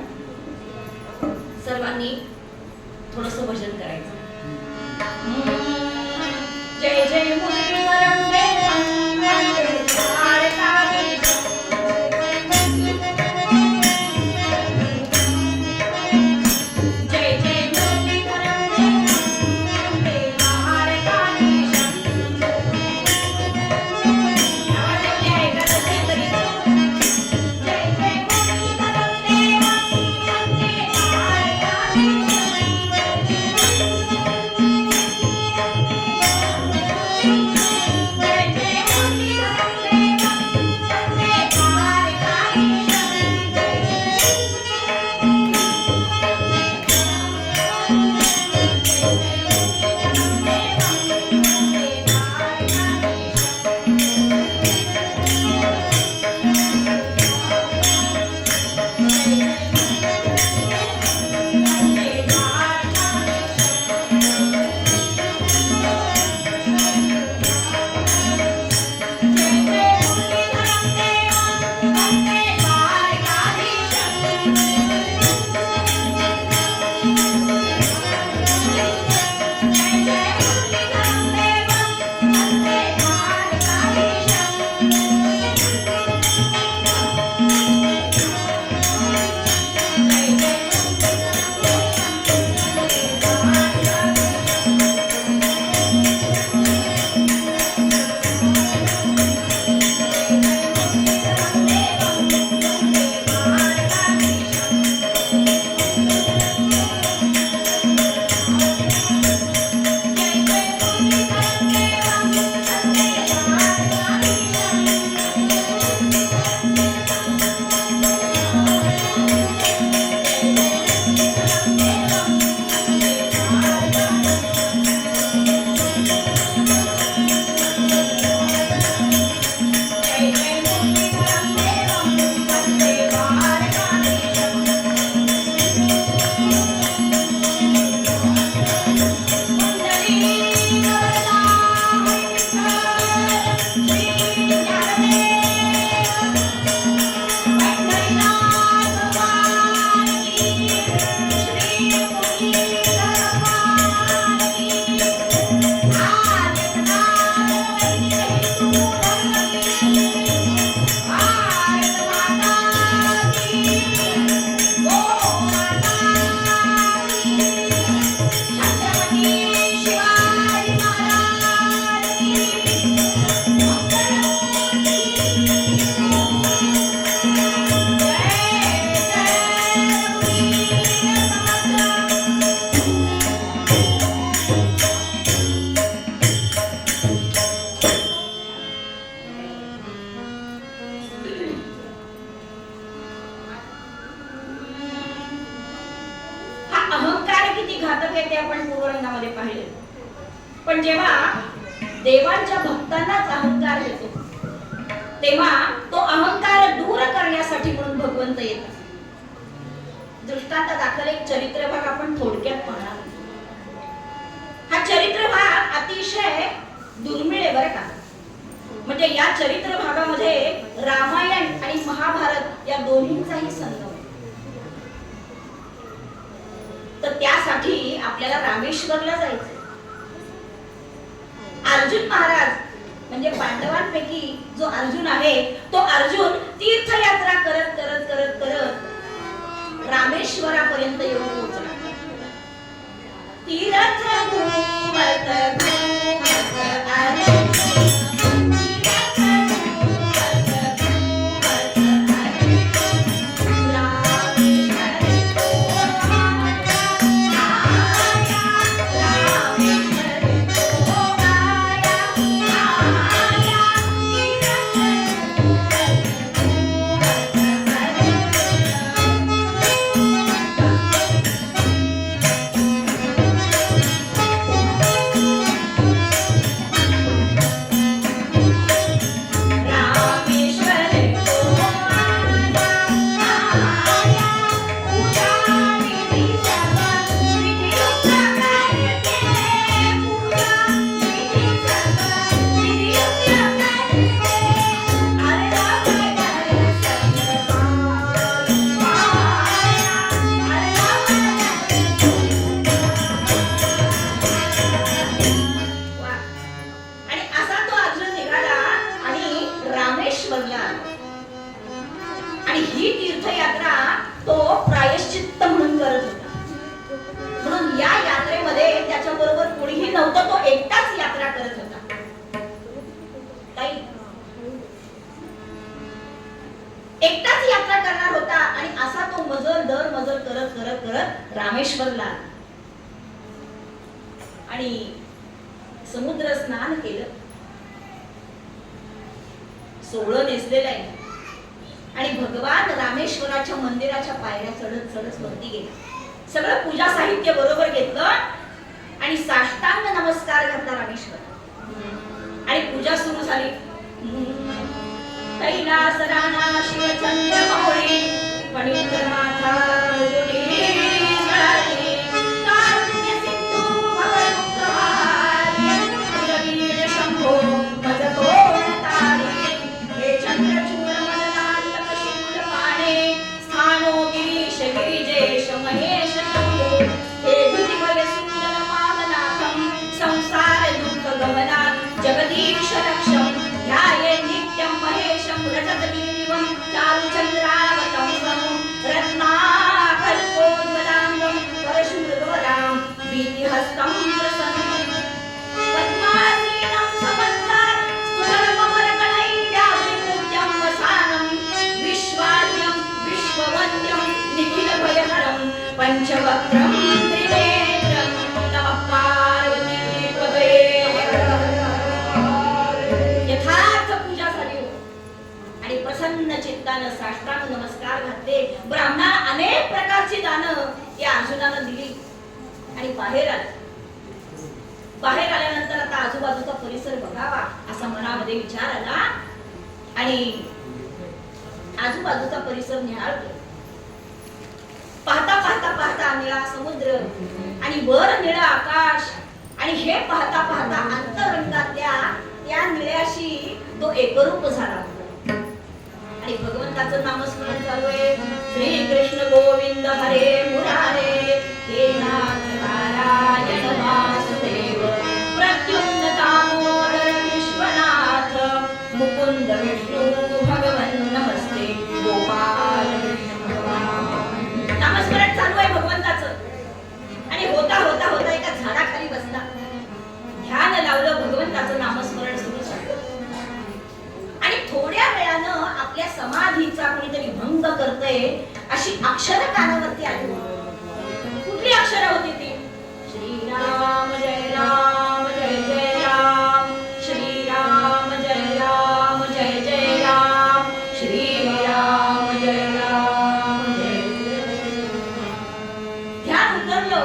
सर्वांनी थोडस भजन करायचं. जय जय मुरलीधर अंबे वंदे भारताची. जय जय मुरलीधर अंबे वंदे भारताची. जय जय मुरलीधर अंबे वंदे भारताची. घातक आहे ते आपण पूर्वरंगामध्ये पाहिले. पण जेव्हा देवांच्या भक्तांनाच अहंकार येतो तेव्हा तो अहंकार दूर करण्यासाठी म्हणून भगवंत येतात. दृष्टांत दाखल एक चरित्र भाग आपण थोडक्यात पाहणार. हा चरित्र भाग अतिशय दुर्मिळ आहे बरं का. म्हणजे या चरित्र भागामध्ये रामायण आणि महाभारत या दोन्हींचाही संगम. तर त्यासाठी आपल्याला रामेश्वरला जायचं. अर्जुन महाराज म्हणजे पांडवांपैकी जो अर्जुन आहे तो अर्जुन तीर्थयात्रा करत करत करत करत रामेश्वरापर्यंत येऊन पोहोचला. तीर्थ घुमत घुमत आले आणि ही तीर्थयात्रा तो प्रायश्चित्त म्हणून करत होता. म्हणून या यात्रेमध्ये त्याच्या बरोबर कोणीही नव्हतं. तो एकटाच यात्रा करत होता. ताई एकटाच यात्रा करणार होता आणि असा तो मजल दर मजल करत करत करत रामेश्वरला आणि समुद्र स्नान केलं. सोहळं नेसलेलं आहे आणि भगवान रामेश्वराच्या मंदिराच्या पायऱ्या चढत चढत वरती गेला. सगळं पूजा साहित्य बरोबर घेतलं आणि साष्टांग नमस्कार घातला रामेश्वर आणि पूजा सुरू झाली. कैलास राणा शिवचंद्र मौळी पणित्र माथा जगदीश रक्षम ध्याये नित्यं महेशं रजतनीवं चारुचन्द्रावतंसं रत्नाकल्पोज्ज्वलांगं परशुमृगवरां वीतिहस्तं प्रसन्नं पद्मासीनं समन्तार स्तुवरममरकणैर्याभिमुख्यं वसानं विश्वाद्यं विश्ववन्द्यं निखिलभयहरं पञ्चवक्त्रं त्रिनेत्रं नमः पार्वतीपतये. प्रसन्न चित्तानं साष्टांग नमस्कार घातले. ब्राह्मणाला अनेक प्रकारची दानं या अर्जुनानं दिली आणि बाहेर आले. बाहेर आल्यानंतर आता आजूबाजूचा परिसर बघावा असा मनामध्ये विचार आला आणि आजूबाजूचा परिसर निहाळतो. पाहता पाहता पाहता निळा समुद्र आणि वर निळं आकाश आणि हे पाहता पाहता अंतरंगातल्या त्या निळ्याशी तो एकरूप झाला आणि भगवंताचं नामस्मरण चालू आहे. श्री कृष्ण गोविंद हरे मुरारे हे नाथ नारायण वासुदेव प्रद्युम्न दामोदर विश्वनाथ मुकुंद विष्णू भगवन नमस्ते गोपाल कृष्ण भगवान. नामस्मरण चालू आहे भगवंताचं आणि होता होता होता एका झाडाखाली बसला. ध्यान लावलं. भगवंताचं नामस्मरण सुरू झालं आणि थोड्या वेळानं आपल्या समाधीचा कोणीतरी भंग करतय अशी अक्षर कानावरती आली. कुठली अक्षर होती ती? श्रीराम जय राम जय जय राम श्रीराम जय राम जय जय राम श्रीराम जय राम जय. ध्यान उतरलं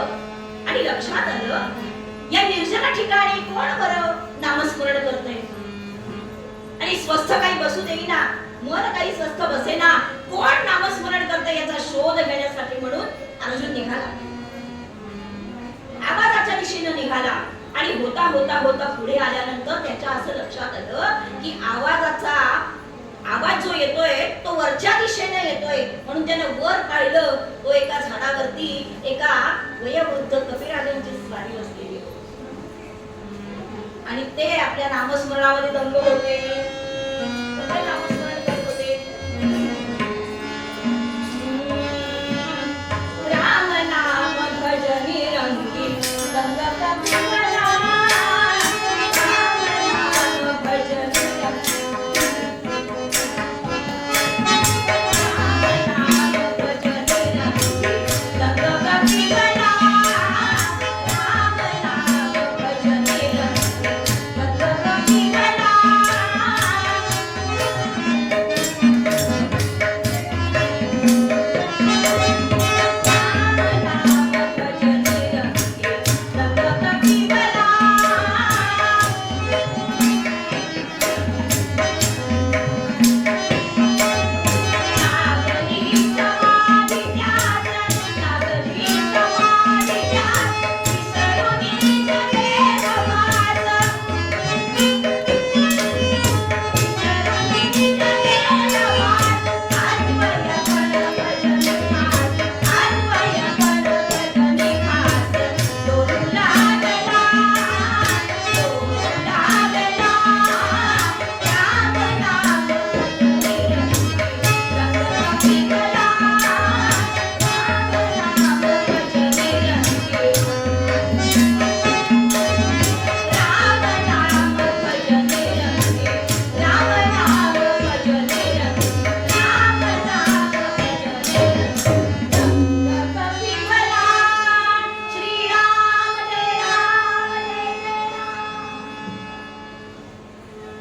आणि आणि स्वस्थ काही बसू देईना, मन काही स्वस्थ बसेना, कोण नामस्मरण करते याचा शोध घेण्यासाठी म्हणून अर्जुन निघाला. आवाजाच्या दिशेने निघाला आणि होता होता होता पुढे आल्यानंतर त्याच्या असं लक्षात आलं की आवाज जो येतोय तो वरच्या दिशेने येतोय. म्हणून त्याने वर पाहिलं, तो एका झाडावरती एका वयोवृद्ध कपिराजांची स्वारी असलेली आणि ते आपल्या नामस्मरणामध्ये दंग होते. काय नामस्मरण करत होते? राम नाम भज निरंगी दंग कपिला, राम नाम भज निरंगी, राम नाम भज निरंगी दंग कपिला, राम नाम भज निरंगी दंग कपिला.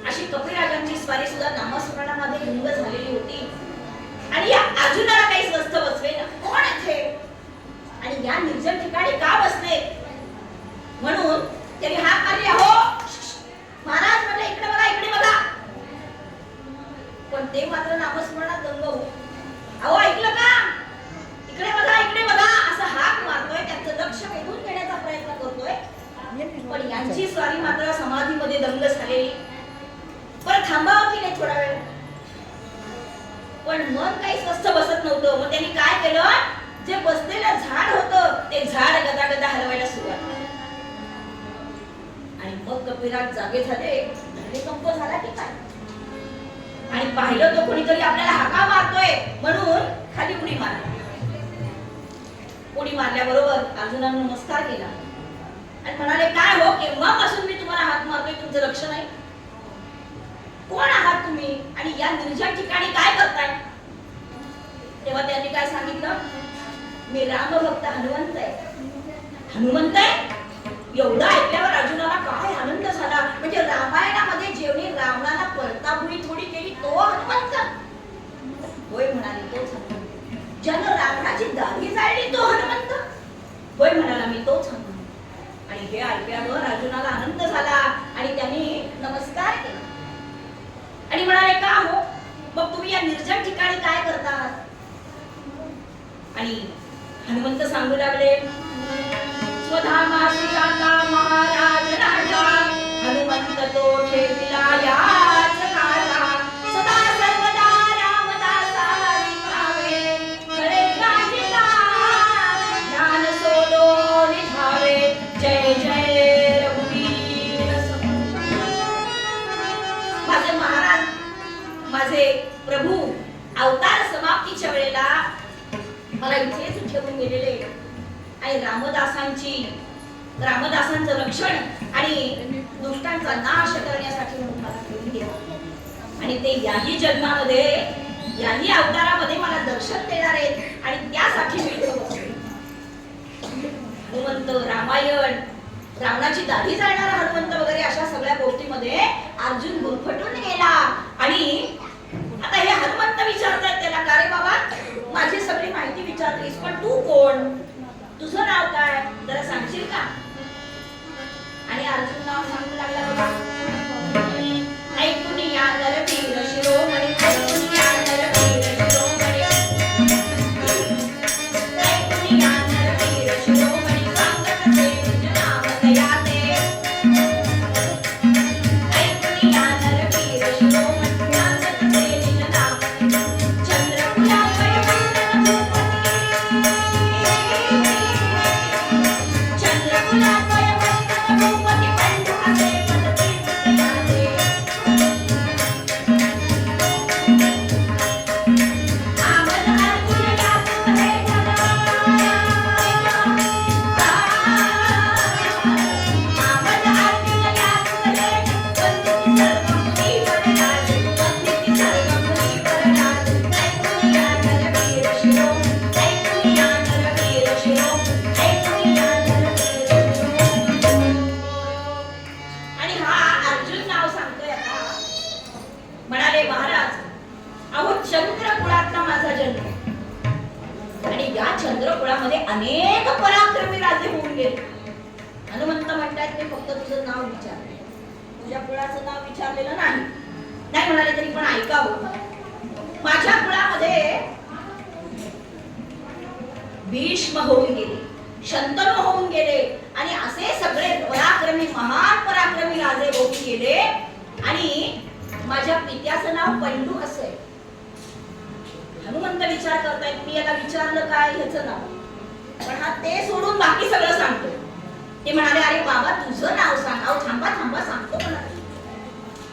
अशी कपिराजांची स्वारी सुद्धा नामस्मरणामध्ये गुंग झालेली होती. आणि या अर्जुनाला काही स्वस्थ बसवेना, कोण इथे आणि या निर्जन ठिकाणी का बसले म्हणून त्यांनी हाक मारली, अहो महाराज म्हटलं इकडे बघा, इकडे बघा. पण ते मात्र नामस्मरणात दंग होते. अहो ऐकलं का? इकडे बघा, इकडे बघा असं हाक मारतोय, त्यांचं लक्ष वेधून घेण्याचा प्रयत्न करतोय. पण यांची स्वारी मात्र समाधीमध्ये दंग झालेली. परत थांबावं की नाही थोडा वेळ, पण मन काही स्वस्थ बसत नव्हतं. मग त्यांनी काय केलं, जे बसलेलं झाड होतं ते झाड गदागदा हलवायला सुरुवात केली. आणि मग कपिराज जागे झाले, कंप झाला की काय, आणि पाहिलं तो कोणीतरी आपल्याला हाका मारतोय म्हणून खाली उडी मारली. उडी मारल्याबरोबर अर्जुनाने नमस्कार केला आणि म्हणाले, काय हो, केव्हापासून मी तुम्हाला हाक मारतोय, तुमचं लक्ष नाही? कोण आहात तुम्ही आणि या निर्जन ठिकाणी काय करताय? तेव्हा त्यांनी काय सांगितलं, मी रामभक्त हनुमंत आहे. हनुमंत आहे? एवढं ऐकल्यावर अर्जुनाला काय आनंद झाला. म्हणजे रामायणामध्ये जेवढी रावणाला परताभुई थोडी केली तो हनुमंत? होय म्हणाले, तोच हनुमंत. ज्यानं रावणाची दाढी जाळली तो हनुमंत? होय म्हणाला, मी तोच हनुमंत. आणि हे ऐकल्यावर अर्जुनाला आनंद झाला आणि त्यांनी नमस्कार केला आणि म्हणाले, का हो, मग तुम्ही या निर्जन ठिकाणी काय करतात? आणि हनुमंत सांगू लागले, स्वधामासी जाता महाराज राजा, हनुमंत तो ठेविला याच काळा, सदा सर्वदा रामदासा विसावे, खरे गाजिला ध्यान सोडो निधावे, जय जय रघुवीर समर्थ. माझे महाराज, माझे प्रभू अवतार समाप्तीच्या वेळेला मला इथेच ठेवून गेलेले आणि रामदासांचं रक्षण आणि दुष्टांचा नाश करण्यासाठी म्हणून मला ठेवून गेले. आणि ते याही जन्मामध्ये, याही अवतारामध्ये मला दर्शन देणार आहेत आणि त्यासाठी मी इथे बसले. हनुमंत, रामायण, रावणाची दाढी जाळणारा हनुमंत वगैरे अशा सगळ्या गोष्टीमध्ये अर्जुन गुरफटून गेला. आणि आता हे हनुमंत विचारतात त्याला, का रे बाबा, माझी सगळी माहिती विचारलीस, पण तू कोण, तुझं नाव काय, जरा सांगशील का? आणि अर्जुन नाव सांगू लागला, बघा, ऐकून या नरके म्हणाले महाराज अहो चंद्रकुळातला माझा जन्म आणि या चंद्रकुळामध्ये अनेक पराक्रमी राजे होऊन गेले. हनुमंत म्हणतात मी फक्त तुझं नाव विचारले, तुझ्या कुळाचं नाव विचारलेलं नाही म्हणाले तरी पण ऐकावं. माझ्या कुळामध्ये भीष्म होऊन गेले, शंतनू होऊन गेले आणि असे सगळे पराक्रमी महान पराक्रमी राजे होऊन गेले आणि माझ्या पित्याचं नाव पंडू असं आहे. हनुमंत विचार करतायत मी याला विचारलं काय ह्याचं नाव, पण हा ते सोडून बाकी सगळं सांगतो. ते म्हणाले अरे बाबा तुझं नाव सांग. अहो थांबा सांगतो म्हणाले.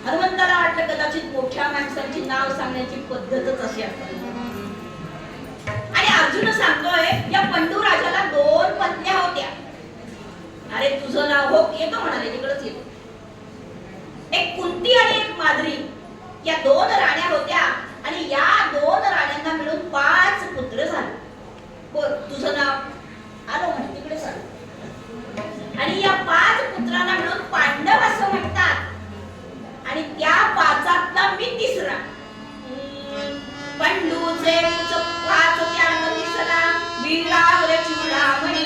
हनुमंताला वाटलं कदाचित मोठ्या माणसांची नाव सांगण्याची पद्धतच अशी असते. आणि अर्जुन सांगतोय या पंडू राजाला 2 पत्न्या होत्या. अरे तुझं नाव हो येतो म्हणाले तिकडच येतो. एक कुंती आणि एक माद्री या 2 राण्या होत्या आणि या 2 राण्यांना मिळून 5 पुत्र झाले. बोल तुझं नाव आलो म्हणे तिकडेच आलो. आणि या 5 पुत्रांना मिळून पांडव असं म्हणतात आणि त्या 5तला मी तिसरा. पंडूचे 5 त्यात तिसरा वीराग्र चूडामणी.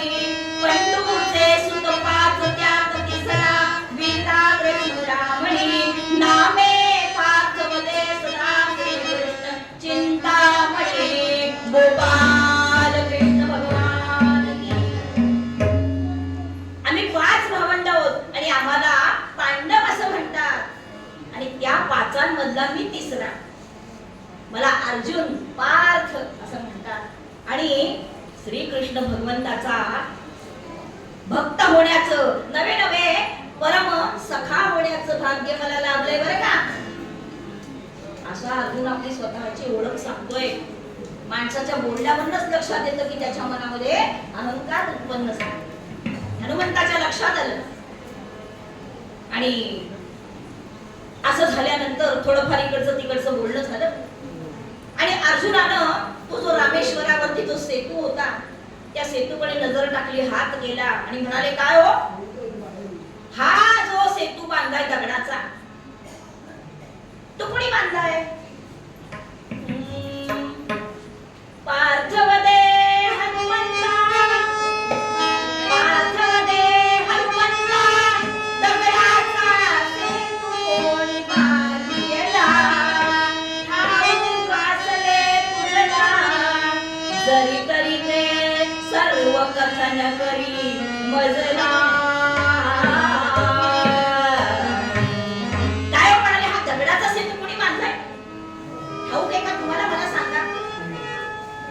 पंडूचे सुत 5 त्यात तिसरा वीराग्र चूडामणी. नामे पार्थवदे सदा श्रीकृष्ण चिंतामणी. गोपाल कृष्ण भगवान की. आम्ही 5 भावंड आहोत आणि आम्हाला पांडव असं म्हणतात आणि त्या 5मधला मी तिसरा. मला अर्जुन पार्थ असं म्हणतात आणि श्रीकृष्ण भगवंताचा भक्त होण्याचं नवे परम सखा होण्याचं भाग्य मला लाभलंय बरं का. असा अर्जुन आपली स्वतःची ओळख सांगतोय. माणसाच्या बोलण्यावरूनच लक्षात येतं की त्याच्या मनामध्ये अहंकार उत्पन्न झाला. हनुमंताच्या लक्षात आलं आणि असं झाल्यानंतर थोडंफार इकडचं तिकडचं बोलणं झालं आणि अर्जुनानं तो जो रामेश्वरावरती जो सेतू होता त्या सेतूकडे नजर टाकली, हात गेला आणि म्हणाले काय हो हा जो सेतू बांधलाय दगडाचा तो कोणी बांधलाय? पार्थवदे हनुमंता. पार्थवदे हनुमंता दगडाचा सेतू कोणी बांधिला. ठाऊक असले तुझला जरी तरी ते सर्व कथन करी मजला. काय म्हणाले हा दगडाचा सेतू कोणी बांधलाय? ठाऊक आहे का तुम्हाला? मला सांगा.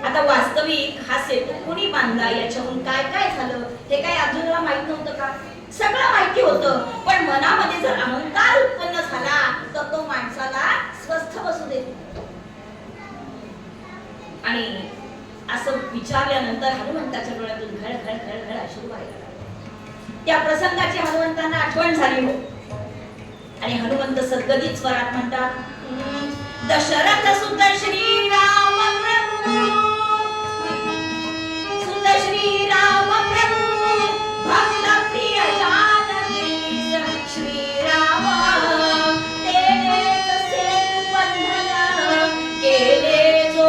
आता वास्तविक हा सेतू कोणी बांधला याच्याहून काय काय झालं हे काय अर्जुनाला माहित नव्हतं का? सगळं माहिती होतं, पण मनामध्ये जर अहंकार उत्पन्न झाला तर तो माणसाला स्वस्थ बसू देत नाही. आणि असं विचारल्यानंतर हनुमंताच्या डोळ्यातून घळ घळ घळ घळ अश्रू व्हायला लागले. त्या प्रसंगाची हनुमंतांना आठवण झाली हो. आणि हनुमंत सद्गदित स्वरात म्हणतात दशरथ सुत श्रीराम प्रभू. सुत श्रीराम प्रभू भक्त प्रिय जानकी श्रीराम. तेनेच सेतू बंधन केले जो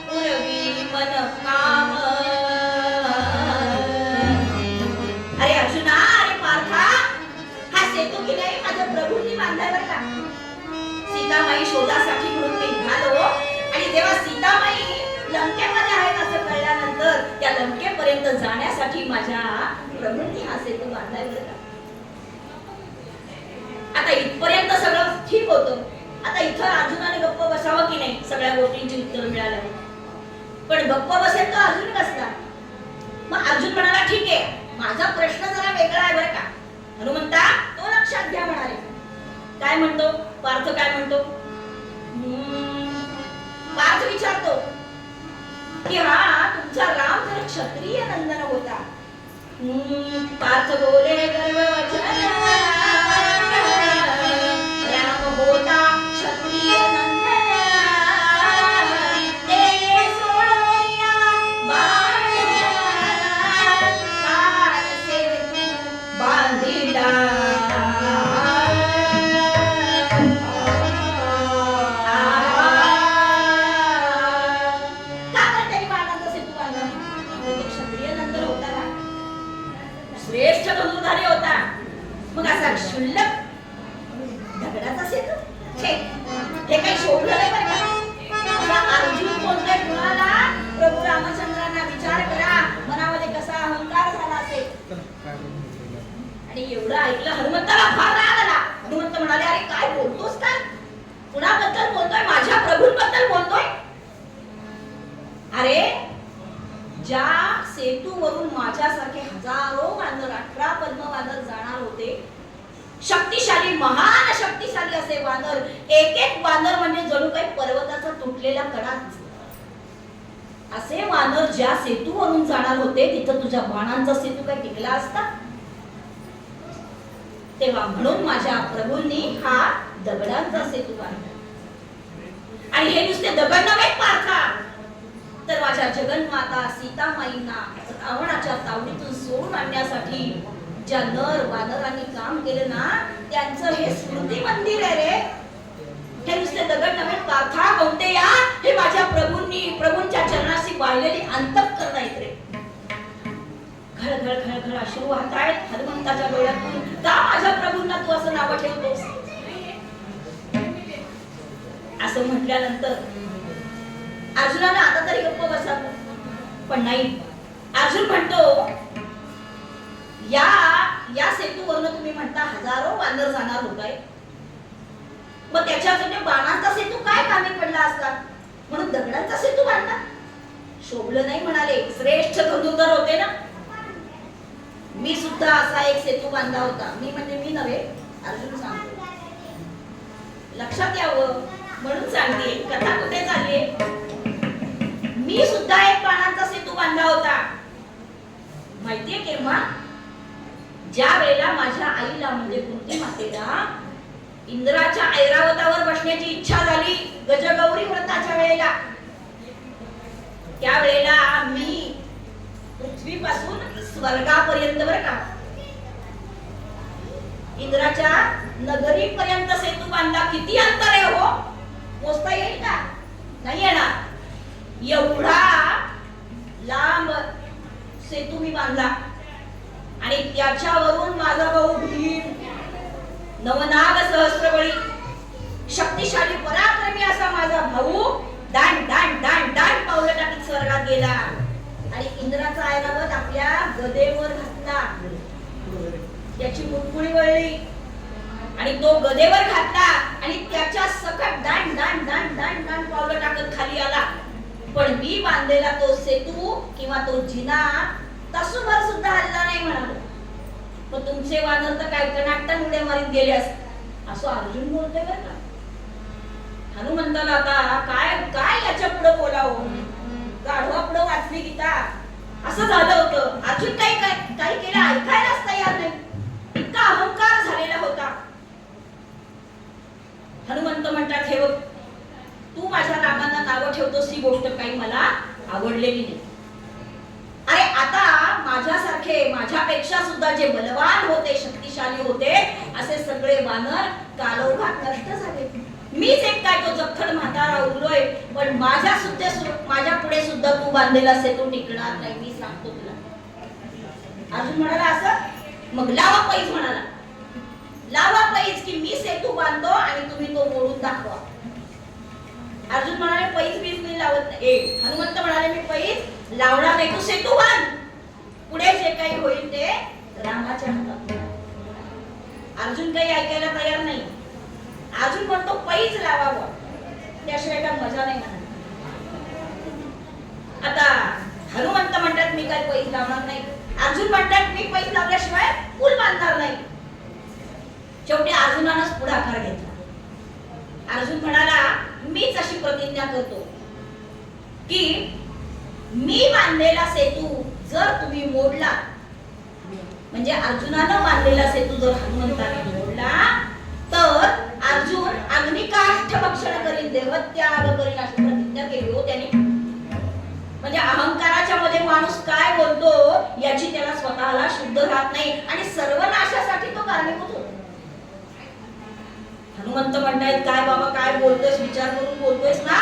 पूर्वी मन काम. अरे अर्जुना, अरे पार्था, हा सेतू की नाही माझ्या प्रभूंनी बांधलाय बरं का. सीतामाई शोधासाठी म्हणून मी निघालो आणि जेव्हा सीतामाई लंकेमध्ये आहेत असं कळल्यानंतर त्या लंकेपर्यंत जाण्यासाठी माझ्या प्रभूंनी हा सेतू बांधलाय बरं का. आता इथपर्यंत सगळं ठीक होतं. आता इथं अर्जुनाने गप्प बसावं की नाही सगळ्या गोष्टींची उत्तर मिळाल्यावर. पण गप्प बसेल तो अर्जुन कसला? मग अर्जुन म्हणाला ठीक आहे माझा प्रश्न जरा वेगळा आहे बरं का. हनुमंता तो लक्षात घ्या म्हणाले. काय म्हणतो पार्थ? काय म्हणतो? पार्थ विचारतो की हा तुमचा राम तर क्षत्रिय नंदन होता. पार्थ बोले गर्व वचन राम होता क्षत्रिय नंदन. ते सोडोया बाण कान सेतू बांधिला. एवढं ऐकलं हनुमंताला फार राग आला. हनुमंत म्हणाले, अरे काय बोलतोस काय? कुणाबद्दल बोलतोय? माझ्या प्रभूंबद्दल बोलतोय? अरे ज्या सेतूवरून माझ्यासारखे हजारो वानर, 18 पद्म वानर जाणार होते, शक्तिशाली, महान शक्तिशाली असे वानर, एक एक वानर म्हणजे जणू काही पर्वताचा तुटलेला कडा दिसला. असे वानर ज्या सेतूवरून जाणार होते, तिथं तुझ्या बाणांचा सेतू काय टिकला असता? तेव्हा म्हणून माझ्या प्रभूंनी हा दगडांचा सेतू बांधला. आणि हे नुसते दगड नव्हे पार्था, तर माझ्या जगन्माता सीतामाईंना रावणाच्या तावडीतून सोडून आणण्यासाठी ज्या नर वानरांनी काम केलं ना, त्यांचं हे स्मृती मंदिर आहे रे. हे नुसते दगड नव्हे पार्था, कौंतेया, हे माझ्या प्रभूंच्या चरणाशी वाहिलेली अंतःकरण आहेत रे. घळ घळ घळ घळ अश्रू वाहतायत हनुमंताच्या डोळ्यातून. का माझ्या प्रभूंना तू असं नाव ठेवतोस? असं म्हटल्यानंतर अर्जुनाला आता तरी गप्प बसावं, पण नाही. अर्जुन म्हणतो, या सेतूवरून तुम्ही म्हणता हजारो वानर जाणार होत आहे, मग त्याच्यासाठी बाणांचा सेतू काय कामी पडला असता? म्हणून दगडांचा सेतू बांधला. शोभलं नाही म्हणाले. श्रेष्ठ धनुर्धर होते ना. मी सुद्धा असा एक सेतू बांधला होता. मी म्हणजे मी नव्हे, अर्जुन सांगतो. लक्षात यावं म्हणून सांगते, कथा कुठे चालली. मी सुद्धा एक बाणांचा सेतू बांधला होता. माहितीये केव्हा? ज्या वेळेला माझ्या आईला म्हणजे कुंती मातेला इंद्राच्या ऐरावतावर बसण्याची इच्छा झाली गजगौरी व्रताच्या वेळेला, त्यावेळेला मी पृथ्वीपासून स्वर्गापर्यंत, बरं का, इंद्राच्या नगरीपर्यंत सेतू बांधला. किती अंतर आहे हो? मोजता येईल का? नाही येणार. एवढा लांब सेतू मी बांधला. आणि त्याच्यावरून माझा भाऊ भीम, नवनाग सहस्त्रबळी, शक्तिशाली पराक्रमी असा माझा भाऊ दांड दांड दांड दांड पावलं टाकीत स्वर्गात गेला. आणि इंद्राचा ऐरावत आपल्या गदेवर घातला. त्याची मुटकुळी वळली आणि तो गदेवर घातला आणि त्याच्या सकट दांड दांड दांड दांड दांड पावलं टाकत खाली आला. पण मी बांधलेला तो सेतू किंवा तो जिना तासूभर सुद्धा हल्ला नाही म्हणालो. पण तुमचे वानर तर काय टनाटन उड्या मारीत गेले असते, असं अर्जुन बोलतोय बरं का. हनुमंताला आता काय काय याच्या पुढे बोलावं. गाढवा पुढे वाचली गीता, असं झालं होतं. अर्जुन काही केलं ऐकायलाच तयार नाही. इतका अहंकार झालेला होता. हनुमंत म्हणतात, हे बघ, तू माझ्या रामांना नावं ठेवतोस, ही गोष्ट काही मला आवडलेली नाही. अरे आता माझ्यासारखे, माझ्यापेक्षा सुद्धा जे बलवान होते, शक्तिशाली होते, असे सगळे वानर कालौघात नष्ट झाले. मीच एक काय तो जखड म्हातारा उरलोय. पण माझ्या पुढे सुद्धा तू बांधलेला सेतू टिकणार नाही, मी सांगतो तुला. अर्जुन म्हणाला असं. मग लावा पैज म्हणाला. लावा पैज की मी सेतू बांधतो आणि तुम्ही तो मोडून दाखवा. अर्जुन म्हणाले, पैज बीज मी लावत नाही. हनुमंत म्हणाले, मी पैज लावणार नाही, तू सेतू बांध. पुढे जे काही होईल ते रामाच्या हातात. अर्जुन काही ऐकायला तयार नाही. अर्जुन म्हणतो पैज लावावं, त्याशिवाय काय मजा नाही म्हणा. आता हनुमंत म्हणतात, मी काय पैज लावणार नाही. अर्जुन म्हणतात, मी पैज लावल्याशिवाय पूल बांधणार नाही. शेवटी अर्जुनानंच पुढाकार घेतला. अर्जुन म्हणाला, मीच अशी प्रतिज्ञा करतो की मी बांधलेला सेतू जर तुम्ही मोडला, म्हणजे अर्जुनानं बांधलेला सेतू जर हनुमंताने मोडला, तर अर्जुन अग्निकाष्ठ भक्षण करीन, देहत्याग करीन, अशी प्रतिज्ञा केली हो त्याने. म्हणजे अहंकाराच्या मध्ये माणूस काय बोलतो याची त्याला स्वतःला शुद्ध राहत नाही आणि सर्वनाशासाठी तो कारणीभूत होतो. हनुमंत म्हणतायत, काय बाबा काय बोलतोयस, विचार करून बोलतोयस ना,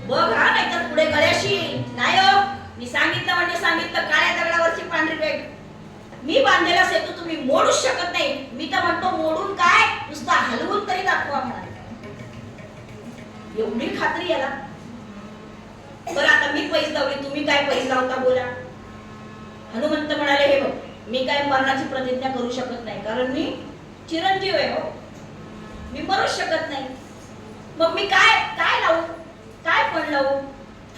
बघ हा, नाहीतर पुढे गळ्याशी. नाही हो, मी सांगितलं म्हणजे सांगितलं. काळ्या दगडावरची पांढरी रेघ. मी बांधलेला सेतू तुम्ही मोडूच शकत नाही. मी तर म्हणतो मोडून काय, नुसता हलवून तरी दाखवा म्हणाले. एवढी खात्री याला. बरं आता मी पैज लावली, तुम्ही काय पैज लावता बोला. हनुमंत म्हणाले, हे बघ, मी काय मरणाची प्रतिज्ञा करू शकत नाही, कारण मी चिरंजीव आहे हो, मी मरूच शकत नाही. मग मी काय काय लावू, काय पण लावू?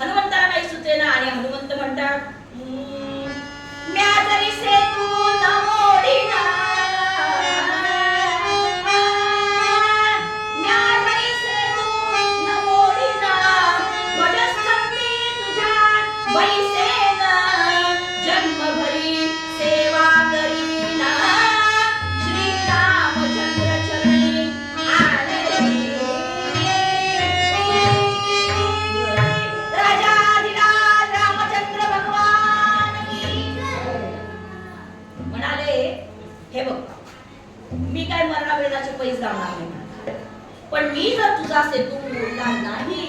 हनुमंताला काही सुचेना आणि हनुमंत म्हणतात, म्या जरी सेतू न मोडीना, म्या जरी सेतू न मोडीना, ध्वजस्तंभी तुझ्या बैसेन, जन्मभरी सेवा करीना, श्रीरामचंद्र चरणी आणली. राजाधिराज रामचंद्र भगवान की जय. म्हणाले, हे बघ, मी काय मरणावेळेचे पैसे लावणार नाही, पण मी जर तुझा सेतू मोडला नाही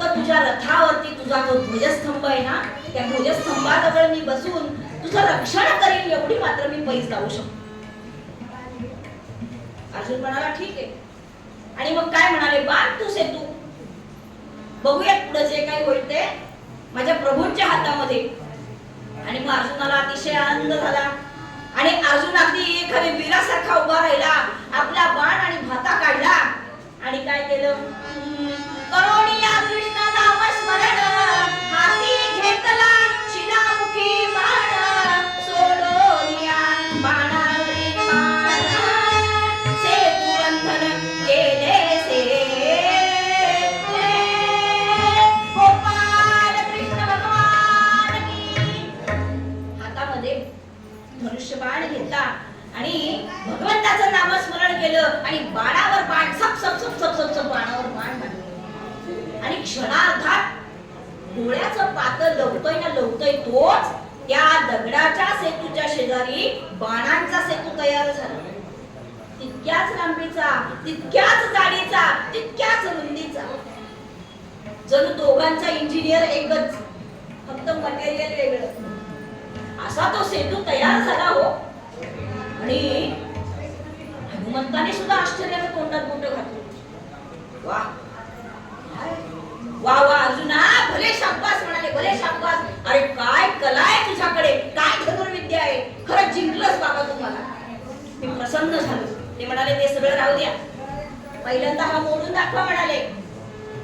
तर तुझ्या रथावरती तुझा जो ध्वजस्तंभ आहे ना, त्या ध्वजस्तंभाजवळ मी बसून तुझं रक्षण करीन, एवढी मात्र मी पैसे लावू शकतो. अर्जुन म्हणाला ठीक आहे. आणि मग काय म्हणाले, बांध तू सेतू, बघूयात पुढे जे काही होईल ते माझ्या प्रभूंच्या हातामध्ये. आणि मग अर्जुनाला अतिशय आनंद झाला आणि अर्जुन अगदी एखाद्या वीरासारखा उभा राहिला, आपला बाण आणि भाता काढला आणि काय केलं, करोनिया कृष्ण नाम स्मरण, हाती घेतला शिलामुखी बाण, सोडोनिया बाणावरी बाण, सेतू बंधन केले से. गोपाल कृष्ण भगवान की. हातामध्ये धनुष्यबाण घेतला आणि भगवंताचं नामस्मरण केलं आणि बाणावर बाण, सप सप सप सप सप सप बाणावर बाण मारले. आणि क्षणार्धात डोळ्याचं पातळ लवतोय ना लवतोय तोच त्या दगडाच्या सेतूच्या शेजारी बाणांचा सेतू तयार झाला. तितक्याच लांबीचा, तितक्याच जाडीचा, तितक्याच रुंदीचा. जणू दोघांचा इंजिनियर एकच, फक्त मटेरियल वेगळं. असा तो सेतू तयार झाला हो. आणि हनुमंताने सुद्धा आश्चर्याने तोंडात बोट घातलं. वा वा वा अर्जुना, भले शाबास म्हणाले, भले शाबास. अरे काय कला आहे तुझ्याकडे, काय धनुर्विद्या आहे, खरंच जिंकलंच बाबा तुम्हाला. मी प्रसन्न झालो. ते म्हणाले ते सगळं राहू द्या, पहिल्यांदा हा मोडून दाखवा म्हणाले.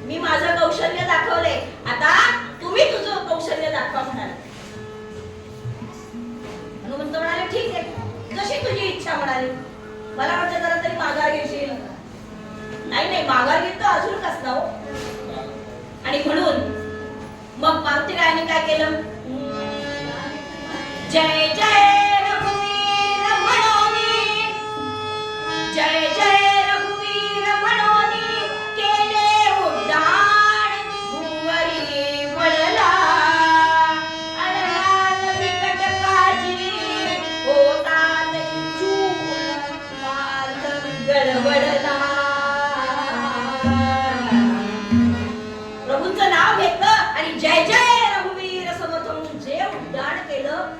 मी माझं कौशल्य दाखवले, आता तुम्ही तुझं कौशल्य दाखवा म्हणाले. हनुमंत म्हणाले ठीक आहे, जशी तुझी इच्छा म्हणाली. मला वाटतं जरा तरी माघार घेशील. नाही नाही, माघार घेतो अजून कसला हो. आणि म्हणून मग मारुतीरायाने काय केलं, जय जय रघुवीर म्हणोनी, जय जय रघुवीर म्हणोनी, केले उड्डाण भुवरी वळला, अनयाल विकट काजी होतात चूल, मार्ग गडबडला. प्रभूंचं नाव घेतलं आणि जय जय रघुवीर समर्थ म्हणून जे उड्डाण केलं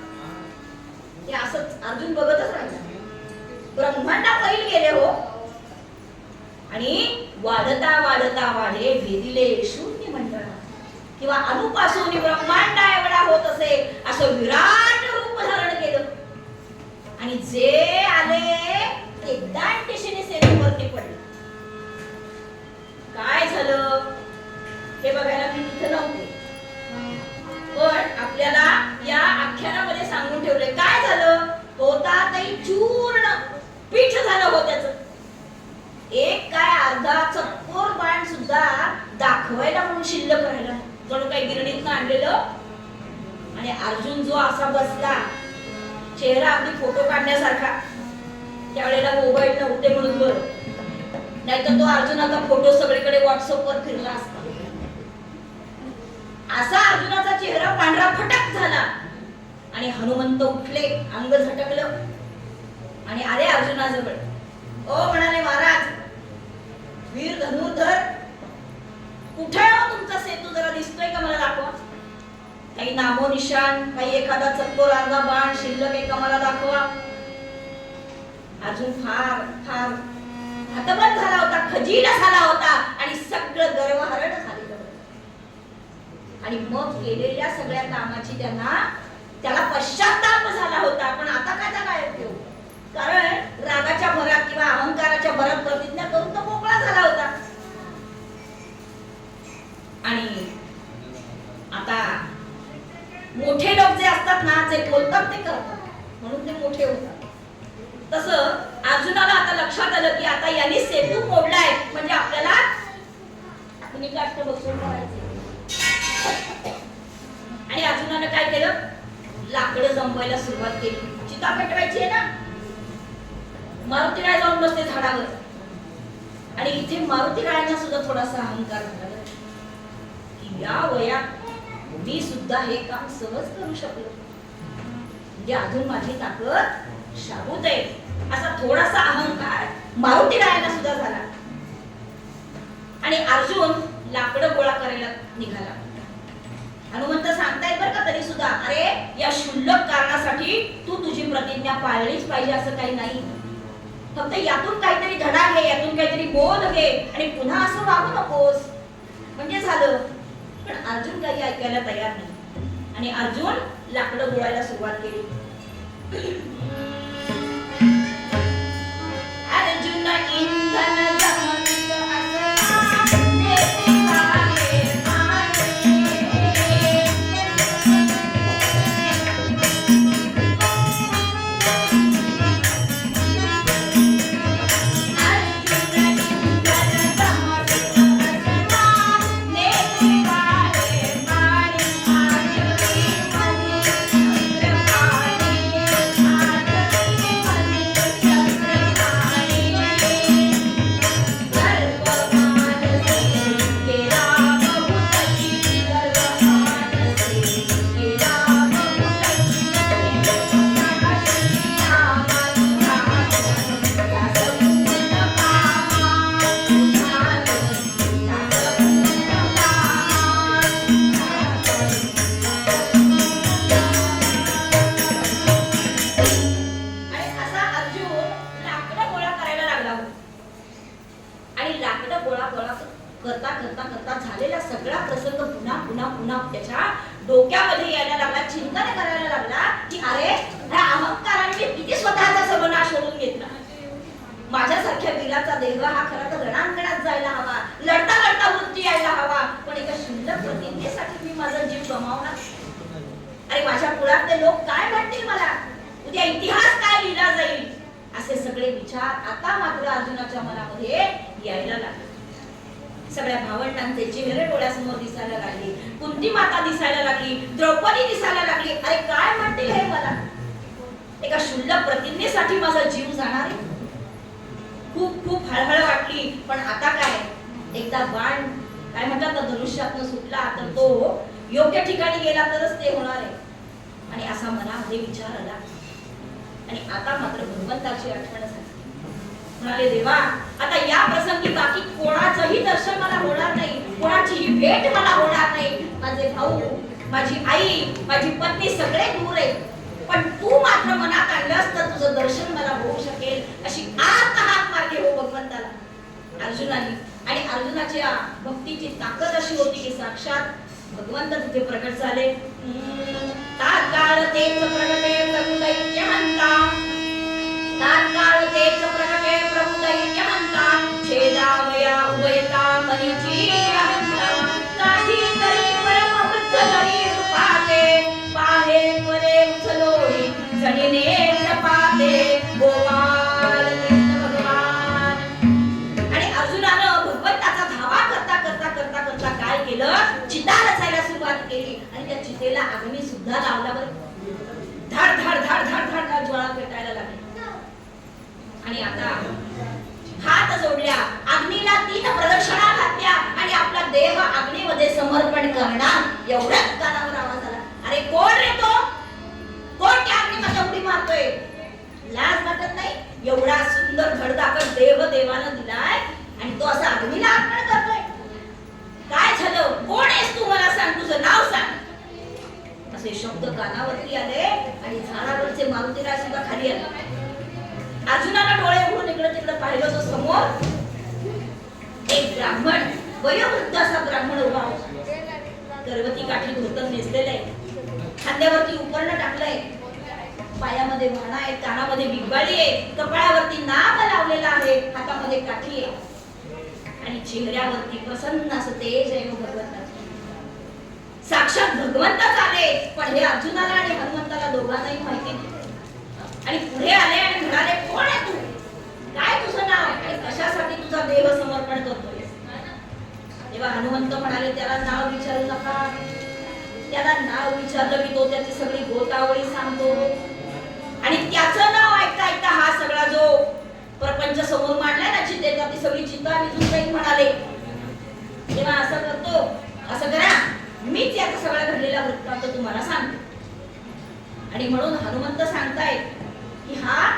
ते असंच अर्जुन बघतच राहिला. ब्रह्मांडा पैल गेले हो. आणि वाढता वाढता वाढे भेदिले शून्य म्हणतात किंवा अणुपासून ब्रह्मांडा एवढा होत असे असं विराट रूप धारण केलं. आणि जे आले ते दांडेशीने सेवेवरती पडले. काय झालं हे बघायला मी तिथे नव्हते, पण आपल्याला या आख्यानामध्ये सांगून ठेवले. काय झालं, होता ते चूर्ण पीठ झालं हो त्याचं. एक काय अर्धा चक्कोर बाण सुद्धा दाखवायला म्हणून शिल्लक राहिला, जणू काही गिरणीतनं आणलेलं. आणि अर्जुन जो असा बसला, चेहरा अगदी फोटो काढण्यासारखा. त्यावेळेला मोबाईल नव्हते म्हणून बरं, नाहीतर तो अर्जुनाचा फोटो सगळीकडे व्हॉट्सअपवर फिरला असता. असा अर्जुनाचा चेहरा पांढरा फटक झाला. आणि हनुमंत उठले, अंग झटकलं आणि आले अर्जुनाजवळ. ओ म्हणाले, महाराज वीर धनुर्धर, कुठे हो तुमचा सेतू, जरा दिसतोय का मला दाखवा. काही नामो निशाण, काही एखादा चक्कोर अर्धा बाण शिल्लक आहे का मला दाखवा. अर्जुन फार फार हतबल झाला होता, खजील झाला होता आणि सगळं गर्वहरण झालेलं. आणि मग केलेल्या सगळ्या कामाची त्यांना त्याला पश्चाताप झाला होता, पण आता काय काय उपयोग? कारण रागाच्या भरात किंवा अहंकाराच्या भरात प्रतिज्ञा करून तो मोकळा झाला होता. आणि आता मोठे लोक जे असतात ना, जे बोलतात ते करतात, म्हणून ते मोठे होतात. तसं अर्जुनाला आता लक्षात आलं की आता यांनी सेतू मोडलाय, म्हणजे आपल्याला अग्निकाष्ठ बसून करायचे. आणि अर्जुनाने काय केलं? लाकडं जमवायला सुरुवात केली. चिता पेटवायची आहे ना, मारुती राय जाऊन बसते झाडावर. आणि इथे मारुती रायांना सुद्धा थोडासा अहंकार झाला की या वयात मी सुद्धा हे काम सहज करू शकलो, म्हणजे अजून माझी ताकद शाबूत आहे, असा थोडासा अहंकार मारुती रायांना सुद्धा झाला. आणि अर्जुन लाकडं गोळा करायला निघाला. हनुमंत सांगतायत बरं का तरी सुद्धा, अरे या क्षुल्लक कारणासाठी तू तुझी प्रतिज्ञा पाळलीच पाहिजे असं काही नाही. फक्त यातून काहीतरी धडा घे, यातून काहीतरी बोध घे आणि पुन्हा असं वागू नकोस, म्हणजे झालं. पण अर्जुन काही ऐकायला तयार नाही आणि अर्जुन लाकडं गोळायला सुरुवात केली. अर्जुन इंधन जमवित असता नेते वाहे पाणी. अर्जुन इंधन जमवित असता नेते वाहे पाणी. आठवी मनी चक्रपाणी. आठवी मनी चक्रपाणी. गर्व मानसी केला बहुतशी. गर्व मानसी केला बहुतशी. नाशी आम्हा दासपूर्ण कामा. आणि असा अर्जुन लाकडं गोळा करायला लागला होता. आणि लाकडं गोळा करता करता करता झालेला सगळा प्रसंग पुन्हा पुन्हा पुन्हा त्याच्या डोक्यामध्ये यायला लागला. चिंतन करायला लागला की अरे ह्या अहंकाराने मी किती स्वतःचा सर्वनाश करून घेतला. माझ्यासारख्या वीराचा देह हा खरा तर रणांगणात जायला हवा, लढता लढता मृत्यू यायला हवा, पण एका क्षुल्लक प्रतिज्ञेसाठी मी माझा जीव गमावला. अरे माझ्या कुळातले लोक काय म्हणतील मला, उद्या इतिहास काय लिहिला जाईल, असे सगळे विचार आता मात्र अर्जुनाच्या मनामध्ये यायला लागले. सगळ्या भावंडांचे चेहरे डोळ्यासमोर दिसायला लागले. कुंती माता दिसायला लागली, द्रौपदी दिसायला लागली. अरे काय म्हणतील हे मला, एका क्षुल्लक प्रतिज्ञेसाठी माझा जीव जाणार आहे. खूप खूप हळहळ वाटली. पण आता काय, एकदा बाण काय म्हणतात ना धनुष्यातनं सुटला तर तो योग्य ठिकाणी गेला तरच ते होणार आहे. आणि असा मनामध्ये विचार आला. आणि आता मात्र भगवंताची आठवण झाली. म्हणाले देवा, आता या प्रसंगी बाकी कोणाचंही दर्शन मला होणार नाही, कोणाचीही भेट मला होणार नाही. माझे भाऊ, माझी आई, माझी पत्नी सगळे दूर आहेत, पण तू मात्र मनात आणलंस तर तुझं दर्शन मला होऊ शकेल, अशी आत हात मारली हो भगवंताला अर्जुनाने. आणि अर्जुनाच्या भक्तीची ताकद अशी होती की साक्षात भगवंत तिथे प्रकट झाले. तात्काळ तेच प्रगटे प्रभू दैत्यहंता. तात्काळ तेच प्रगटे प्रभू दैत्यहंता. छेदावया उभयता मनीची अहंता. काही तरी परमवृत्त जरी रूपाते. पाहे त्वरे उचलोही जणीने तपाते. गोपाल कृष्ण भगवान. आणि अर्जुनानं भगवंताचा धावा करता करता करता करता काय केलं, चिता रचायला सुरुवात केली. आणि त्या चितेला अग्नी सुद्धा लावला बरं. धड धड धड धड धड धड ज्वाळा पेटायला लागली. आणि आता हात जोडल्या, अग्नीला 3 प्रदक्षिणा घातल्या आणि आपला देह अग्नीमध्ये समर्पण करणार. एवढ्याच कानावर आवाज आला, अरे कोण रे तो, कोण त्या अग्नीमध्ये उडी मारतोय? लाज वाटत नाही? एवढा सुंदर धडधाकट देह देवानं दिलाय आणि तो असा अग्नीला अर्पण करतोय. काय झालं, कोण आहेस तू, मला सांग, तुझं नाव सांग. असे शब्द कानावरती आले आणि झाडावरचे मारुतीराय सुद्धा खाली आले. अर्जुनाला डोळे उघडून इकडे तिकडे पाहिलं तर समोर एक ब्राह्मण, वयोवृद्ध असा ब्राह्मण उभा होता. गर्भवती काठी धोतर नेसलेले आहे. खांद्यावरती उपरणं टाकलंय, पायामध्ये वाणा आहे, कानामध्ये बिगबाळी आहे, कपाळावरती नाम लावलेला आहे, हातामध्ये काठी आहे आणि चेहऱ्यावरती प्रसन्न असं तेज आहे भगवंताचं. साक्षात भगवंतच आले, पण हे अर्जुनाला आणि हनुमंताला दोघांनाही माहिती नाही. आणि पुढे आले आणि म्हणाले, कोण आहे तू, काय तुझं नाव आणि कशासाठी तुझा देह समर्पण करतोय? तेव्हा हनुमंत म्हणाले, त्याला नाव विचारू नका. त्याला नाव विचारलं की तो त्याची सगळी गोतावळी सांगतो आणि त्याचं नाव ऐकता ऐकता हा सगळा जो प्रपंच समोर मांडलाय ना चितेचा, ती सगळी चिता विजून जाईल म्हणाले. तेव्हा असं करतो, असं करा, मीच याचा सगळा घडलेला वृत्तांत तुम्हाला सांगतो. आणि म्हणून हनुमंत सांगतायत की हा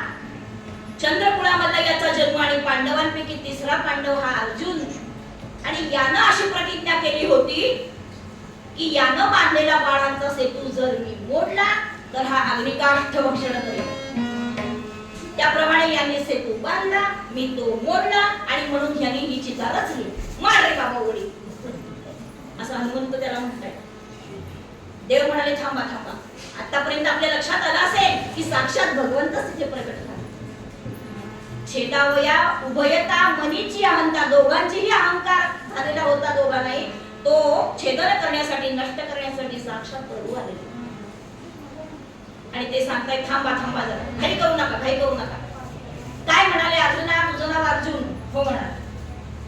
चंद्रकुळामधला याचा जन्म आणि पांडवांपैकी तिसरा पांडव हा अर्जुन, आणि यानं अशी प्रतिज्ञा केली होती की यानं बांधलेला बाळांचा सेतू जर मी मोडला तर हा अग्निकाष्ठ भक्षण करेल. त्याप्रमाणे यांनी सेतू बांधला, मी तो मोडला आणि म्हणून यांनी ही चिता रचली. मार रे बाबा उडी, असं हनुमंत त्याला म्हणताय. देव म्हणाले, थांबा थांबा, आतापर्यंत आपल्या लक्षात आलं असेल की साक्षात भगवंतच तिथे प्रकट झाला. छेदावया उभयता मनीची अहंता, दोघांचीही अहंकार झालेला होता दोघांनाही, तो छेदन करण्यासाठी, नष्ट करण्यासाठी साक्षात प्रभू आले. आणि ते सांगताय, थांबा थांबा जरा, घाई करू नका, घाई करू नका. काय म्हणाले, अर्जुना तुझं नाव अर्जुन? हो म्हणाले.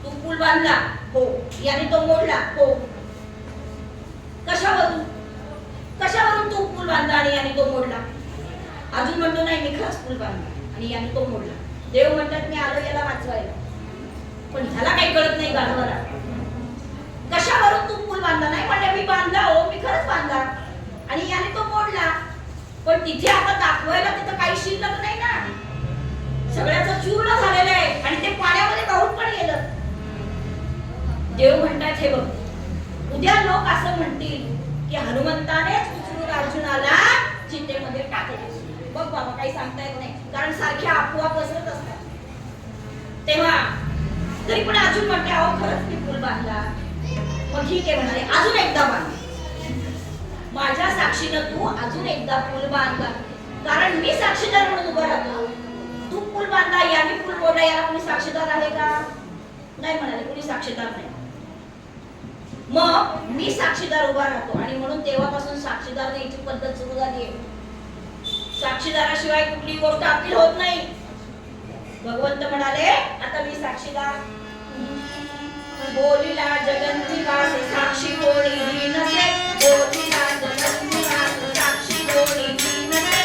तू पूल बांधला? हो. याने तो मोडला? हो. कशावरून? कशावरून तू पूल बांधला आणि याने तो मोडला? अर्जुन म्हणतो, नाही, मी खरंच पूल बांधला आणि याने तो मोडला. देव म्हणतात, मी आलो याला वाचवायला, पण ह्याला काही कळत नाही गाढवाला. कशावरून तू पूल बांधला? नाही म्हणजे मी बांधला, हो मी खरंच बांधला आणि याने तो मोडला. पण तिथे आता दाखवायला तिथं काही शिल्लक नाही ना, सगळ्याचं चूर्ण झालेलं आहे आणि ते पाण्यामध्ये वाहून पण गेलं. देव म्हणतात, हे बघ, उद्या लोक असं म्हणतील की हनुमंतानेच उचलून अर्जुनाला चितेमध्ये टाकले. बघ बाबा, काही सांगता येत नाही, कारण सारख्या अफवा पसरत असतात. तेव्हा तरी पण अर्जुन म्हणते, अहो खरंच मी पूल बांधला. मग ठीक आहे म्हणाले, अजून एकदा बांध, माझ्या साक्षीनं तू अजून एकदा पूल बांधला, कारण मी साक्षीदार म्हणून उभा राहतो. तू पूल बांधला, याने पूल मोडला, याला कोणी साक्षीदार आहे का? नाही म्हणाले, कोणी साक्षीदार नाही. मग मी साक्षीदार उभा राहतो आणि म्हणून तेव्हापासून साक्षीदार द्यायची पद्धत सुरू झाली आहे. साक्षीदाराशिवाय कुठली गोष्ट अपील होत नाही. भगवंत म्हणाले, आता मी साक्षीदार. बोलिला जगन्निवास साक्षी कोणी नसे, बोलिला जगन्निवास साक्षी कोणी नसे.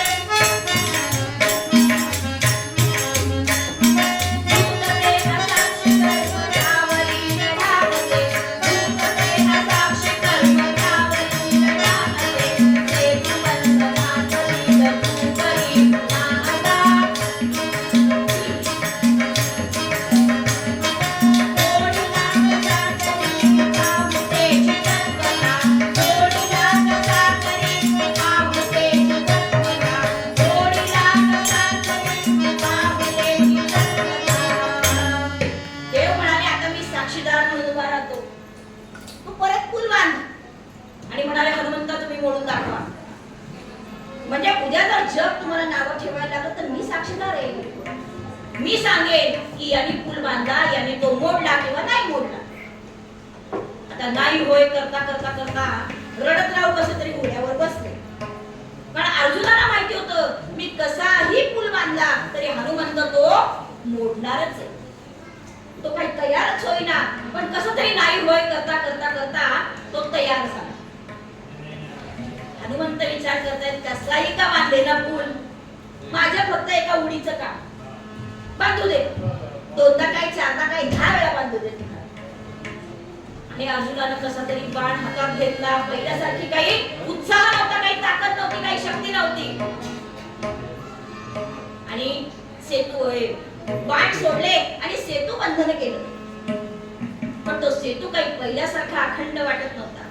म्हणजे उद्या जर जग तुम्हाला नावं ठेवायला लागलं तर मी साक्षीदार आहे. मी सांगेन की याने पूल बांधला, याने तो मोडला किंवा नाही मोडला. आता नाही होय करता करता करता रडत राहू कसं तरी घोड्यावर बसले. पण अर्जुनाला माहिती होतं मी कसाही पूल बांधला तरी हनुमंत तो मोडणारच आहे. तो काही तयारच होईना, पण कसं तरी नाही होय करता करता करता तो तयार झाला. हनुमंत विचार करतायत कसाही का बांधलेला पूल, माझ्या फक्त एका उडीचं काम बांधू दे. दोनदा काय, चारदा काय, 10 वेळा बांधू दे. आणि अर्जुनानं कसा तरी बाण हातात घेतला. पहिल्यासारखी काही उत्साह नव्हता, काही ताकद नव्हती, काही शक्ती नव्हती. आणि सेतू बाण सोडले आणि सेतू बंधन केलं. पण तो सेतू काही पहिल्यासारखा अखंड वाटत नव्हता.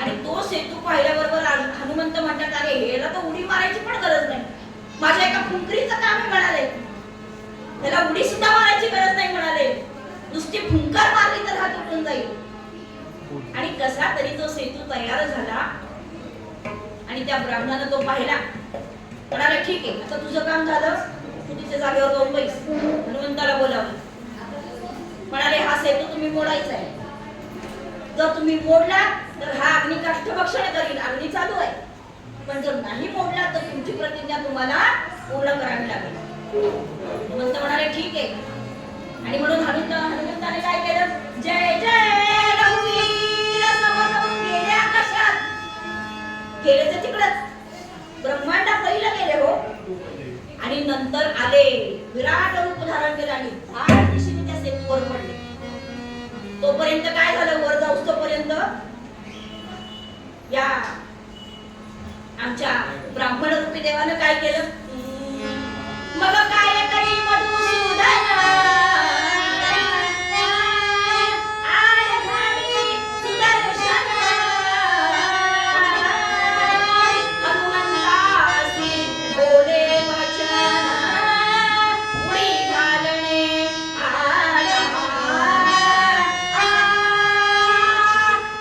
आणि तो सेतू पाहिल्याबरोबर हनुमंत म्हणतात, अरे ह्याला तर उडी मारायची पण गरज नाही, माझ्या एका फुंकरीचं काम आहे म्हणाले. त्याला उडी सुद्धा मारायची गरज नाही म्हणाले, नुसती फुंकार मारली तर हा तुटून जाईल. आणि कसा तरी तरी तो सेतू तयार झाला आणि त्या ब्राह्मणानं तो पाहिला. म्हणाले ठीक आहे, आता तुझं काम झालं, तू तिच्या जागेवर जाऊन बैस. हनुमंताला बोलावलं. म्हणाले हा सेतू तुम्ही मोडायचा आहे. जर तुम्ही मोडला तर हा अग्नी काष्ठभक्षण करील, अग्नी चालू आहे. पण जर नाही मोडला तर तुमची प्रतिज्ञा तुम्हाला पूर्ण करावी लागेल. हनुमंत म्हणाले ठीक आहे. आणि म्हणून हनुमंताने काय केलं? जय जय रघुवीर समजून गेले आकाशात. गेले ते तिकडच ब्रह्मांडा पहिलं गेले हो. आणि नंतर आले, विराट रूप धारण केलं आणि फार दिशेने त्या सेतूवर पडले. तोपर्यंत काय झालं? वर जाऊस तोपर्यंत या आमच्या ब्राह्मण रूपी देवानं काय केलं? मग काय करी मधुसूदन आड घाली सुदर्शन हनुमंतासी बोले वचन उडी घालणे आला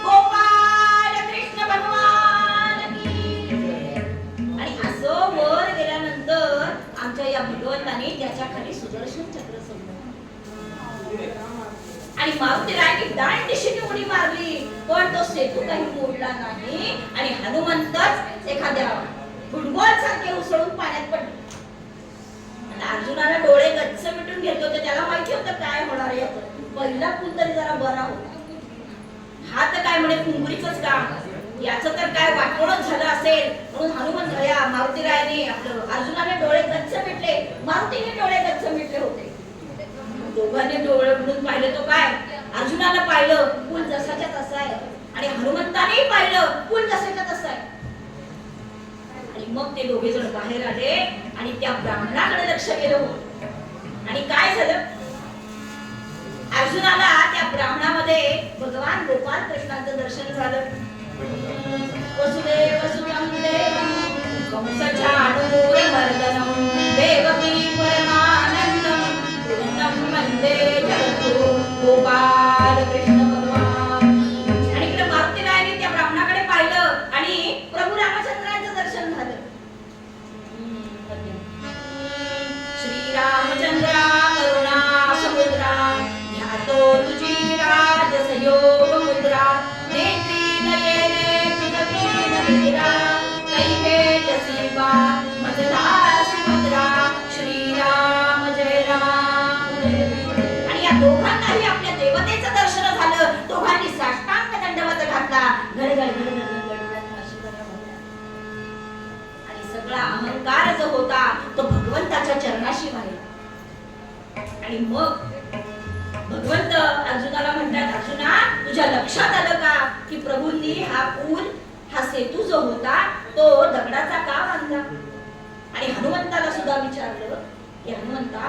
गोपाल कृष्ण भगवान की. आणि असं वर गेल्यानंतर आमच्या या भगवंताने त्याच्या खाली सुदर्शन चक्र सोडलं आणि मारुतीरायाने दाट दिशेने उडी मारली, पण तो सेतू काही मोडला नाही आणि हनुमंतच एखाद्या फुटबॉल सारखे उसळून पाण्यात पडले. आणि अर्जुनाला डोळे गच्च मिटून घेत होते. त्याला माहिती होतं काय होणार आहे. पहिला पूल तरी जरा बरा होता, हा तर काय म्हणे कुंभरीचंच काम, याचं तर काय वाटोळच झालं असेल. म्हणून हनुमंत या मारुतीरायाने आपलं अर्जुनाने डोळे गच्च मिटले, मारुतीने डोळे गच्च मिटले होते. दोघांनी डोळे उघडून पाहिले तो काय? अर्जुनाला पाहिलं पूल जसाच्या तसा आहे आणि हनुमंताने पाहिलं पूल जसाच्या तसा आहे. आणि मग ते दोघे जण बाहेर आले आणि त्या ब्राह्मणाकडे लक्ष गेलं. आणि काय झालं? अर्जुनाला त्या ब्राह्मणामध्ये भगवान गोपाल कृष्णाचं दर्शन झालं. वसुदेव सुतं देवं कंसचाणूरमर्दनं देवकी परमानंदं कृष्णं वन्दे जगद्गुरुं गोपाल कृष्ण भगवान. आणि इकडे मारुतीरायाने त्या ब्राह्मणाकडे पाहिलं आणि प्रभू रामचंद्रांचं दर्शन झालं. श्री रामचंद्रा करुणा समुद्रा ध्यातो तुझी राजस योग मुद्रा नेत्री नयने श्रीराम जय राम. आणि या दोघांनाही आपल्या देवतेचं दर्शन झालं. दोघांनी साष्टांग दंडवत घातला. आणि सगळा अहंकार जो होता तो भगवंताच्या चरणाशी वाहिला. आणि मग भगवंत अर्जुनाला म्हणतात, अर्जुना तुझ्या लक्षात आलं का की प्रभूंनी हा पूल हा सेतू जो होता तो दगडाचा का बांधला? आणि हनुमंताला सुद्धा विचारलं की हनुमंता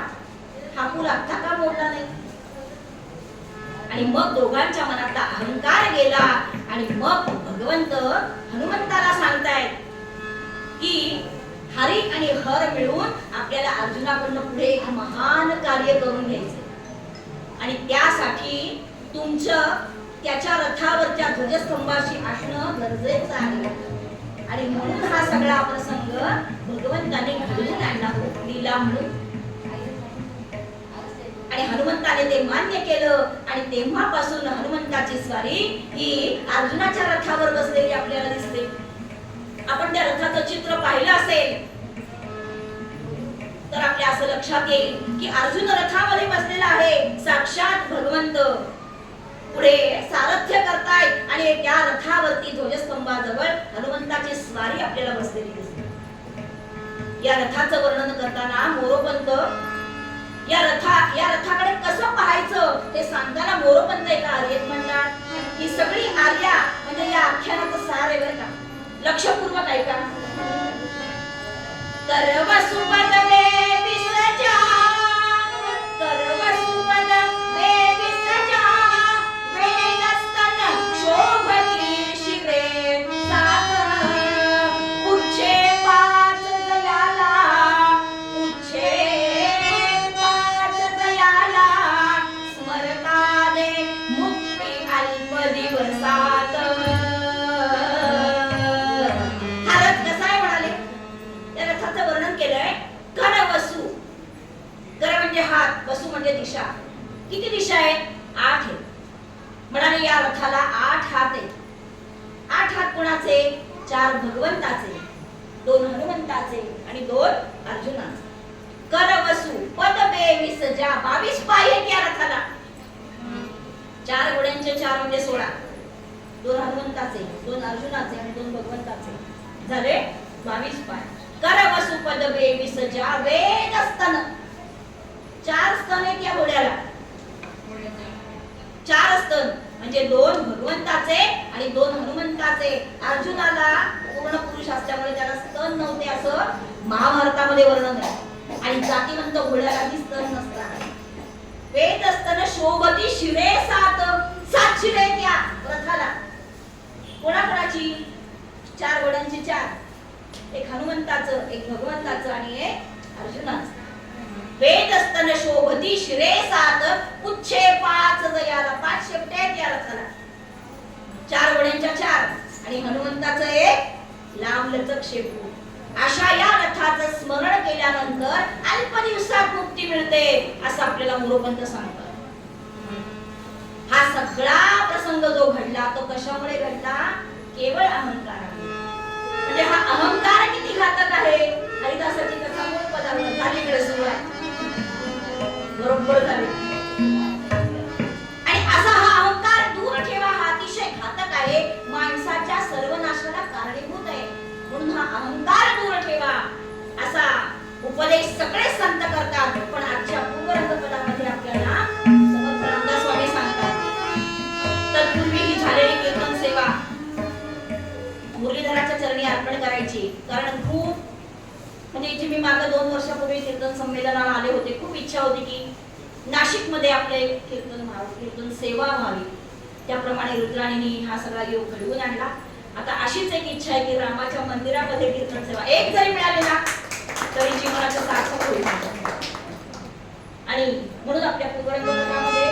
हा पूल आता का मोडला नाही? आणि मग दोघांच्या मनातला अहंकार गेला आणि मग भगवंत हनुमंताला सांगतायत की हरी आणि हर मिळून आपल्याला अर्जुनाकडनं पुढे एक महान कार्य करून घ्यायचे आणि त्यासाठी तुमचं त्याच्या रथावरच्या ध्वजस्तंभाशी असणं गरजेचं आहे. आणि म्हणून हा सगळा प्रसंग भगवंताने घडवून आणला लीला म्हणून. आणि हनुमंताने ते मान्य केलं आणि तेव्हापासून हनुमंताची स्वारी ही अर्जुनाच्या रथावर बसलेली आपल्याला दिसते. आपण त्या रथाचं चित्र पाहिलं असेल तर आपल्या असं लक्षात येईल की अर्जुन रथामध्ये बसलेला आहे, साक्षात भगवंत पुढे सारथ्य करतायत आणि त्या रथावरती ध्वजस्तंभाजवळ हनुमंताची स्वारी आपल्याला बसलेली दिसते. या रथाचं वर्णन करताना मोरोपंत या रथाकडे कसं पाहायचं ते सांगताना मोरोपंत एका आर्येत म्हणतात. ही सगळी आर्या म्हणजे या आख्यानाचं सार आहे बरं का, लक्षपूर्वक ऐका. करवसुपद वेविसजा करवसुपद वेविसजा वेणस्तन शोभती शिरे सागर उच्छे पाच दयाला उच्छे पाच दयाला स्मरता दे मुक्ती अल्प दिवसात म्हणजे दिशा. किती दिशा आहेत? 8 आहेत. म्हणाले या रथाला 8 हात आहेत. 8 हात कोणाचे? 4 भगवंताचे, 2 हनुमंताचे आणि 2 अर्जुनाचे. करवसु पदबे विसजा, 22 पाय आहेत या रथाला. 4 घोड्यांचे 4 म्हणजे 16, 2 हनुमंताचे, 2 अर्जुनाचे आणि 2 भगवंताचे, झाले 22 पाय. करवसु पदबे विसजा वेद स्तन, 4 स्तन आहेत या घोड्याला. 4 स्तन म्हणजे 2 भगवंताचे आणि 2 हनुमंताचे. अर्जुनाला पूर्ण पुरुष असल्यामुळे त्याला स्तन नव्हते असं महाभारतामध्ये वर्णन आहे. आणि जातीवंत घोड्यालाही स्तन नसतात. वेद स्तन शोभती शिरे 7 शिरे आहेत या रथाला. कोणाकोणाची? 4 घोड्यांची 4, एक हनुमंताचं, एक भगवंताचं आणि एक अर्जुनाचं. वेद स्तन शोभती शिरे 7, पुच्छे 5 जयाला, 5 शेपटे आहेत या रथाला. 4 घोड्यांच्या 4 आणि हनुमंताचं एक लांब लचक शेपू. अशा या रथाचं स्मरण केल्यानंतर अल्प दिवसात मुक्ती मिळते असं आपल्याला मोरोपंत सांगतात. हा सगळा प्रसंग जो घडला तो कशामुळे घडला? केवळ अहंकारामुळे. म्हणजे हा अहंकार किती घातक आहे. हरिदासाची कथा मूळ पदावर झाली, इकडे सुरू आहे, बरोबर झाली. आणि असा हा अहंकार दूर ठेवा, हा अतिशय घातक आहे, माणसाच्या सर्वनाशाला कारणीभूत आहे. म्हणून हा अहंकार दूर ठेवा असा उपदेश सगळे संत करतात. पण आजच्या पूर्वरंग पदामध्ये आपल्याला समर्थ रामदास स्वामी सांगतात. तत्पूर्वी ही झालेली कीर्तन सेवा मुरलीधराच्या चरणी अर्पण करायची. कारण खूप म्हणजे इथे मी मागे 2 वर्षापूर्वी कीर्तन संमेलनाला आले होते. खूप इच्छा होती की नाशिक मध्ये आपले कीर्तन व्हावं, कीर्तन सेवा व्हावी. त्याप्रमाणे रुद्राणींनी हा सगळा योग घडवून आणला. आता अशीच एक इच्छा आहे की रामाच्या मंदिरामध्ये कीर्तन सेवा एक जरी मिळाली ना तरी जीवनाचं सार्थक होईल. आणि म्हणून आपल्या पूर्वरंग पदामध्ये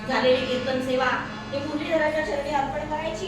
झालेली कीर्तन सेवा ही मुरलीधराच्या चरणी अर्पण करायची.